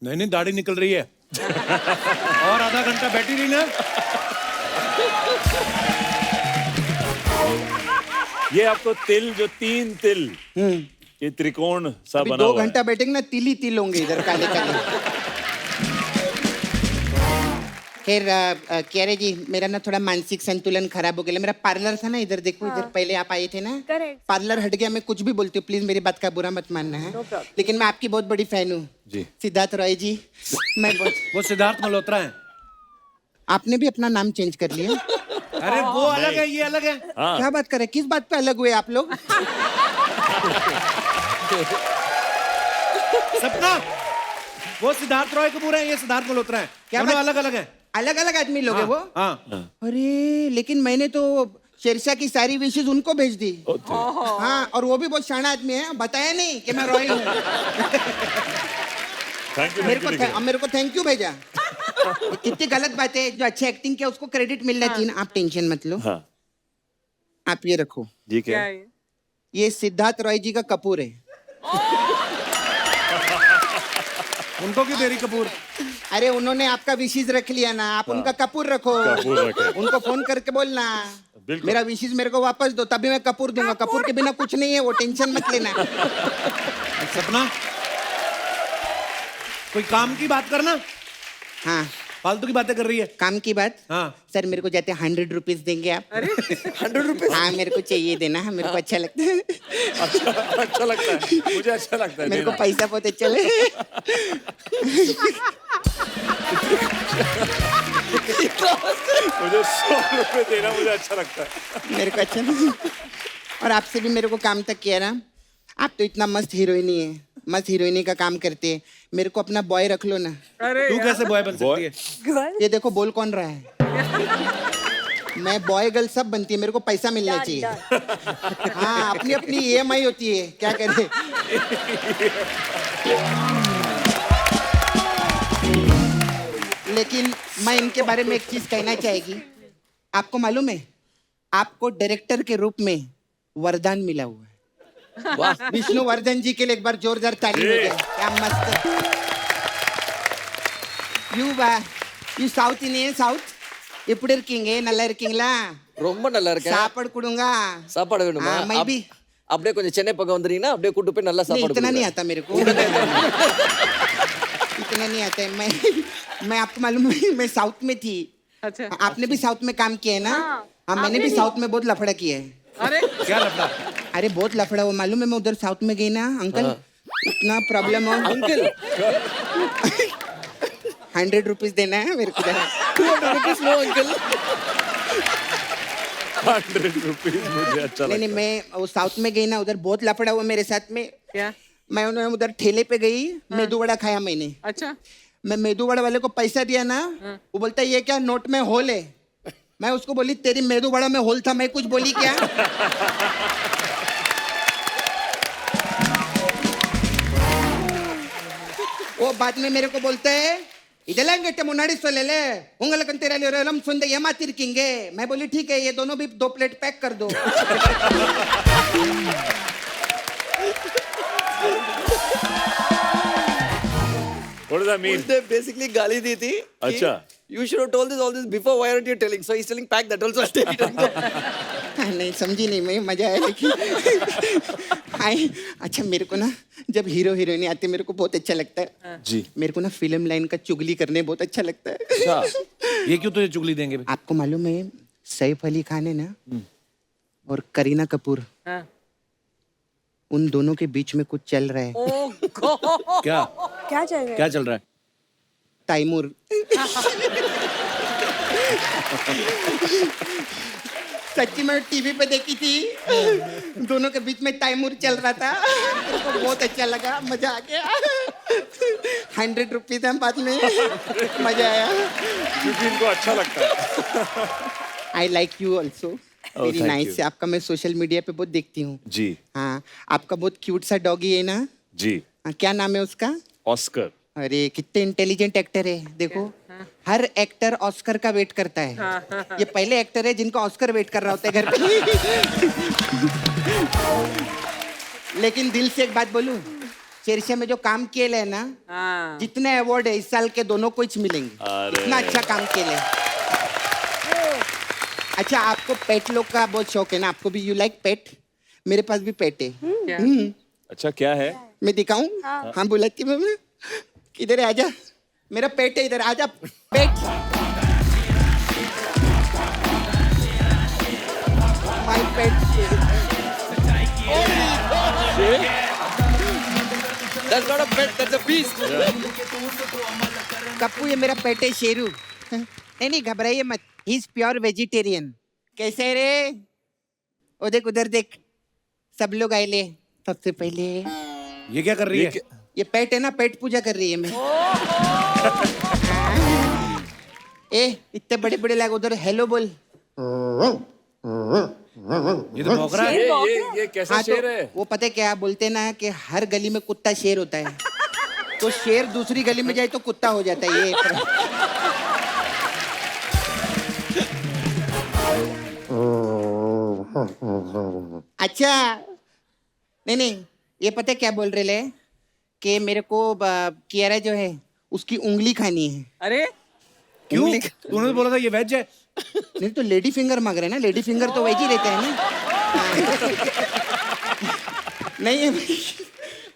नहीं दाढ़ी निकल रही है। और आधा घंटा बैठी रही ना। ये आपको तिल जो 3 तिल ये त्रिकोण सा अभी बना 2 हुआ है। घंटा बैठेंगे ना तिल होंगे इधर काले काले। खैर कह रहे जी मेरा ना थोड़ा मानसिक संतुलन खराब हो गया। मेरा पार्लर था ना इधर देखो। इधर पहले आप आए थे ना। Correct. पार्लर हट गया। मैं कुछ भी बोलती हूँ, प्लीज मेरी बात का बुरा मत मानना है। लेकिन मैं आपकी बहुत बड़ी फैन हूँ जी। सिद्धार्थ रॉय जी। मैं बहुत। वो सिद्धार्थ मल्होत्रा है। आपने भी अपना नाम चेंज कर लिया? अरे वो अलग है, ये अलग है। हाँ। क्या बात कर रहे हैं? किस बात पे अलग हुए आप लोग? सपना, वो सिद्धार्थ रॉय कपूर है, ये सिद्धार्थ मल्होत्रा है। क्या दोनों बात- अलग अलग है। अलग अलग आदमी लोग है वो? हाँ। अरे लेकिन मैंने तो शेरशाह की सारी विशेष उनको भेज दी। हाँ और वो भी बहुत शाना आदमी है, बताया नहीं कि मैं रॉय हूँ। मेरे को थैंक यू भेजा। कितनी गलत बात है। जो अच्छी एक्टिंग किया उसको क्रेडिट मिलना चाहिए ना। आप टेंशन मत लो। हाँ। आप ये रखो। जी क्या? ये सिद्धार्थ रॉय जी का कपूर है। उनको क्यों दे रही कपूर? अरे उन्होंने आपका विशेष रख लिया ना, आप उनका कपूर रखो। कपूर रखे। उनको फोन करके बोलना बिल्कुल। मेरा विशेष मेरे को वापस दो, तभी मैं कपूर दूंगा। कपूर के बिना कुछ नहीं है, वो टेंशन मत लेना। सपना, कोई काम की बात करना। हाँ फालतू की बातें कर रही है। काम की बात? हाँ। सर मेरे को जाते 100 रुपीज देंगे आप? 100 रुपीज? हाँ मेरे को चाहिए देना। मेरे को अच्छा लगता है। अच्छा लगता है, मुझे अच्छा लगता है मेरे को देना। पैसा बहुत अच्छा लगे। मुझे 100 रुपए देना मुझे अच्छा लगता है। मेरे को अच्छा लगा। और आपसे भी मेरे को काम तक किया ना। आप तो इतना मस्त हीरोइनी है, मस्त हीरोइनी का काम करते हैं। मेरे को अपना बॉय रख लो ना। तू कैसे बॉय बन सकती है? ये देखो बोल कौन रहा है। मैं बॉय गर्ल सब बनती है, मेरे को पैसा मिलना चाहिए। हाँ अपनी अपनी EMI होती है, क्या करे। लेकिन मैं इनके बारे में एक चीज कहना चाहेगी। आपको मालूम है आपको डायरेक्टर के रूप में वरदान मिला हुआ है। विष्णुवर्धन जी के लिए एक बार जोरदार ताली हो जाए। क्या मस्त। यू साउथ इंडियन साउथ ఇప్పుడు இருக்கீங்க நல்லா இருக்கீங்களா? ரொம்ப நல்லா இருக்கேன். சாப்பாடு கொடுங்க. சாப்பாடு வேணுமா? मैं भी அப்படியே கொஞ்சம் சென்னை பக்கம் வந்துறீங்கன்னா அப்படியே கூட்டு போய் நல்லா नहीं, சாப்பாடு इतना नहीं கொடுக்குறேன். आता मेरे को। इतना नहीं आता है। मैं मैं आपको मालूम है मैं साउथ में थी। अच्छा आपने भी साउथ में काम किया है ना? हाँ मैंने भी साउथ में बहुत लफड़ा किया है। अरे क्या लफड़ा? अरे बहुत लफड़ा हुआ मालूम है। मैं उधर साउथ में गई ना अंकल, इतना प्रॉब्लम हो अंकल 100 रुपीज देना है मेरे को। 200 रुपीस नो अंकल। 100 रुपीज मुझे अच्छा नहीं नहीं, लगता है। मैं वो साउथ में गई ना, उधर बहुत लफड़ा हुआ मेरे साथ में। क्या? मैं उधर ठेले पे गई, मेदू वड़ा खाया मैंने। अच्छा मैं मेदू वड़ा वाले को पैसा दिया ना, वो बोलता है ये क्या नोट में होल है। मैं उसको बोली तेरी मेदू वड़ा में होल था, मैं कुछ बोली क्या? वो बाद में मेरे को बोलते है ಇದೆಲ್ಲ मुनाड़ी सोले உங்களுக்கு तेरा रलम सुंदे ये मातिर किंगे। मैं बोली ठीक है, ये दोनों भी 2 प्लेट पैक कर दो। What does that mean? उसने बेसिकली गाली दी थी। अच्छा। You should have told this all this before. Why aren't you telling? So he's telling pack that also. I'll take it. नहीं समझी नहीं मैं, मजा आया लेकिन हाय। अच्छा मेरे को ना जब हीरो हीरोइन आते मेरे को बहुत अच्छा लगता है जी। मेरे को ना फिल्म लाइन का चुगली करने बहुत अच्छा लगता है। अच्छा। ये क्यों तुझे चुगली देंगे भाई? आपको मालूम है सैफ अली खान है ना और करीना कपूर, उन दोनों के बीच में कुछ चल रहा है। क्या क्या चल रहा है? क्या चल रहा है? तैमूर। सच्ची में टीवी पे देखी थी, दोनों के बीच में तैमूर चल रहा था। मेरे को बहुत अच्छा लगा, मजा आ गया। 100 रुपीज हम बाद में, मजा आया। क्योंकि इनको अच्छा लगता है। I like you also, very thank nice. you. आपका मैं सोशल मीडिया पे बहुत देखती हूँ। जी हाँ आपका बहुत क्यूट सा डॉगी है ना? जी। हाँ, क्या नाम है उसका? ऑस्कर। अरे कितने इंटेलिजेंट एक्टर है देखो। हर एक्टर ऑस्कर का वेट करता है। ये पहले एक्टर है जिनका ऑस्कर वेट कर रहा होता है घर पे। लेकिन दिल से एक बात बोलूं, शेरशाह में जो काम किए है ना, जितने अवार्ड है इस साल के दोनों को ही मिलेंगे। अरे। इतना अच्छा काम किए है। अच्छा आपको पेट लोग का बहुत शौक है ना? आपको भी, यू लाइक पेट? मेरे पास भी पेट है। अच्छा क्या है? मैं दिखाऊं? हाँ बुलाती मैं। किधर है? आजा, मेरा पेट है इधर, आजा pet. My pet. That's not a pet. That's a beast. Kappu ये मेरा पेट है शेरू। नहीं घबराइए मत, ही इज प्योर वेजिटेरियन। कैसे रे? ओ देख उधर देख, सब लोग आए ले। सबसे पहले ये क्या कर रही है? ये पेट है ना, पेट पूजा कर रही है मैं। ए इतने बड़े बड़े लोग उधर हेलो बोल। ये तो भौंक रहा है। ये कैसा हाँ तो शेर है? वो पता है क्या बोलते हैं ना कि हर गली में कुत्ता शेर होता है, तो शेर दूसरी गली में जाए तो कुत्ता हो जाता है। ये अच्छा नहीं ये पता है क्या बोल रहे ले कि मेरे को कियारा जो है उसकी उंगली खानी है। अरे क्यों? तूने तो बोला था ये वेज है। नहीं तो लेडी फिंगर मांग रहे हैं ना, लेडी फिंगर तो वेज ही रहते हैं ना। नहीं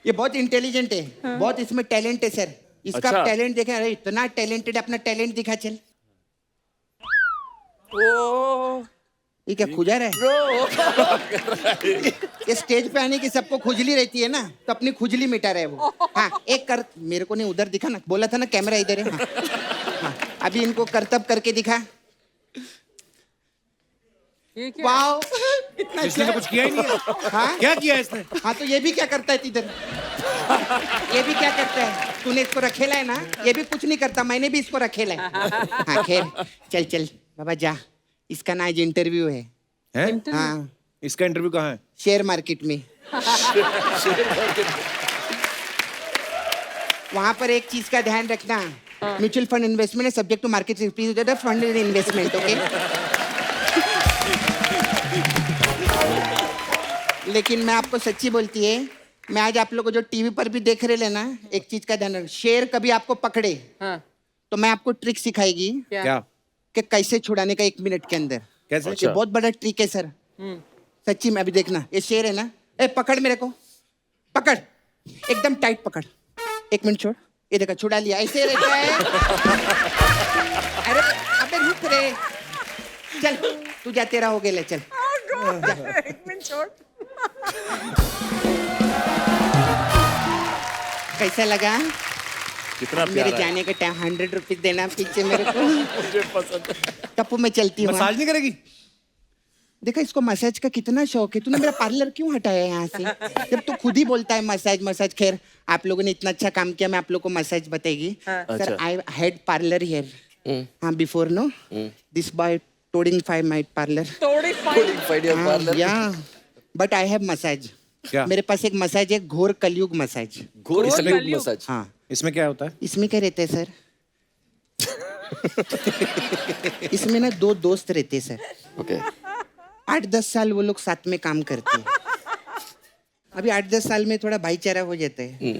ये बहुत इंटेलिजेंट है, बहुत इसमें टैलेंट है सर। इसका अच्छा। टैलेंट देखे, अरे इतना टैलेंटेड, अपना टैलेंट दिखा चल। ये क्या खुजा रहा है? ये स्टेज पे आने की सबको खुजली रहती है ना, तो अपनी खुजली मिटा रहे वो। हाँ एक कर, मेरे को नहीं उधर दिखा ना, बोला था ना कैमरा इधर है। हाँ, अभी इनको करतब करके दिखा। वाओ कितना इसने तो कुछ किया ही नहीं है। हाँ क्या किया इसने? हाँ तो ये भी क्या करता है इधर? ये भी क्या करता है? तूने इसको रखेला है ना, ये भी कुछ नहीं करता, मैंने भी इसको रखेला है। हाँ खैर चल चल बाबा जा, इसका ना आज इंटरव्यू है। हैं? हाँ इसका इंटरव्यू कहाँ है? शेयर मार्केट में। वहाँ पर एक चीज का ध्यान रखना, म्यूचुअल फंड इन्वेस्टमेंट है, subject to market fund investment. Okay लेकिन मैं आपको सच्ची बोलती है, मैं आज आप लोग को जो टीवी पर भी देख रहे हैं ना, एक चीज का ध्यान रखना, शेर कभी आपको पकड़े तो मैं आपको ट्रिक सिखाएगी क्या? कि कैसे छुड़ाने का 1 मिनट के अंदर। कैसे? ये बहुत बड़ा ट्रिक है सर, सच्ची में। अभी देखना, ये शेर है ना, ए पकड़ मेरे को, पकड़ एकदम टाइट पकड़। 1 मिनट छोड़, ये देखा छुड़ा लिया, ऐसे रहता है। अरे अबे रुक रे, चल तू जा, तेरा हो गया, चल। एक मिनट छोड़। कैसा लगा? कितना मेरे प्यारा है। जाने के टाइम 100 रुपीज देना पीछे मेरे को। मुझे पसंद है। टप्पू में चलती हूँ। मसाज नहीं करेगी? देखा इसको मसाज का कितना शौक है। तूने मेरा पार्लर क्यों हटाया यहाँ से? जब तू खुद ही बोलता है मसाज मसाज। खैर आप लोगों ने इतना अच्छा काम किया, मैं आप लोग को मसाज बताएगी। Sir I had parlour here. हाँ before no this boy todify my parlor. Todify your parlor. Yeah, but I have massage. क्या? मेरे पास एक मसाज है, घोर कलयुग मसाज। घोर कलयुग मसाज। हाँ इसमें क्या होता है? इसमें क्या रहता है सर? इसमें ना 2 दोस्त रहते हैं सर। ओके। 8-10 साल वो लोग साथ में काम करते हैं। अभी 8-10 साल में थोड़ा भाईचारा हो जाता है।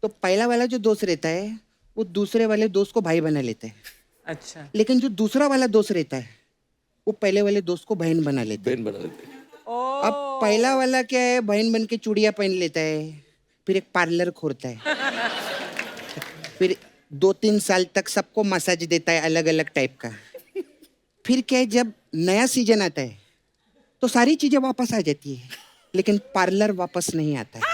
तो पहला वाला जो दोस्त रहता है वो दूसरे वाले दोस्त को भाई बना लेता है। अच्छा। लेकिन जो दूसरा वाला दोस्त रहता है वो पहले वाले दोस्त को बहन बना लेता है। बहन बना लेते हैं। अब पहला वाला क्या है, बहन बन के चूड़ियां पहन लेता है, फिर एक पार्लर खोलता है, फिर 2-3 साल तक सबको मसाज देता है अलग अलग टाइप का। फिर क्या है, जब नया सीजन आता है तो सारी चीजें वापस आ जाती है, लेकिन पार्लर वापस नहीं आता है।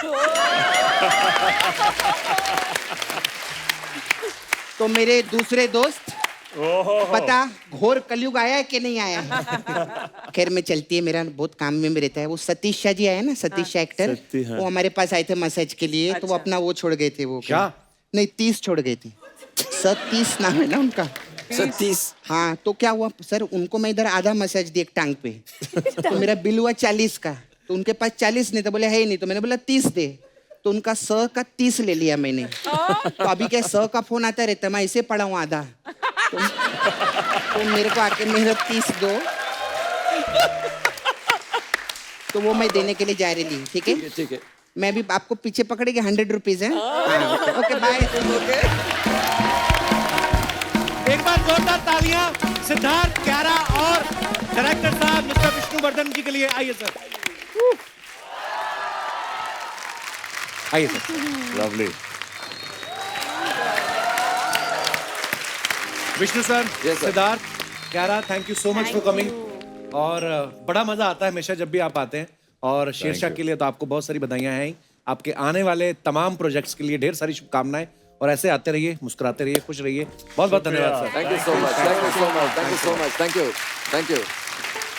तो मेरे दूसरे दोस्त पता घोर कलयुग आया है कि नहीं आया? खैर में चलती है, मेरा बहुत काम में रहता है। वो सतीश शाह जी आए ना, सतीश शाह एक्टर, वो हमारे पास आए थे मसाज के लिए। तो वो अपना वो छोड़ गए थे। वो क्या? नहीं 30 छोड़ गए थे। 30 नाम है ना उनका। 30। हाँ तो क्या हुआ सर, उनको मैं इधर आधा मसाज दी एक टांग पे, तो मेरा बिल हुआ 40 का। तो उनके पास 40 नहीं, तो बोले है ही नहीं, तो मैंने बोला 30 दे। तो उनका 100 का 30 ले लिया मैंने। तो अभी क्या 100 का फोन आता रहता है, मैं इसे पढ़ा हूँ आधा। तो मेरे को आके मेरा 30 दो, तो वो मैं देने के लिए जा रही थी। ठीक है ठीक है। मैं भी आपको पीछे पकड़ेगी, 100 रुपीज है। Okay bye. एक बार जोरदार तालियां सिद्धार्थ क्यारा और डायरेक्टर साहब मिस्टर विष्णुवर्धन जी के लिए। आइए सर, आइए sir. Lovely. Vishnu sir, Yes, sir. Siddharth Kiara, thank you so much for coming. और बड़ा मजा आता है हमेशा जब भी आप आते हैं। और शेरशाह के लिए तो आपको बहुत सारी बधाइयां हैं। आपके आने वाले तमाम प्रोजेक्ट्स के लिए ढेर सारी शुभकामनाएं। और ऐसे आते रहिए, मुस्कुराते रहिए, खुश रहिए। बहुत बहुत धन्यवाद sir. Thank you so much. Thank you so much. Thank you so much. Thank you. Thank you.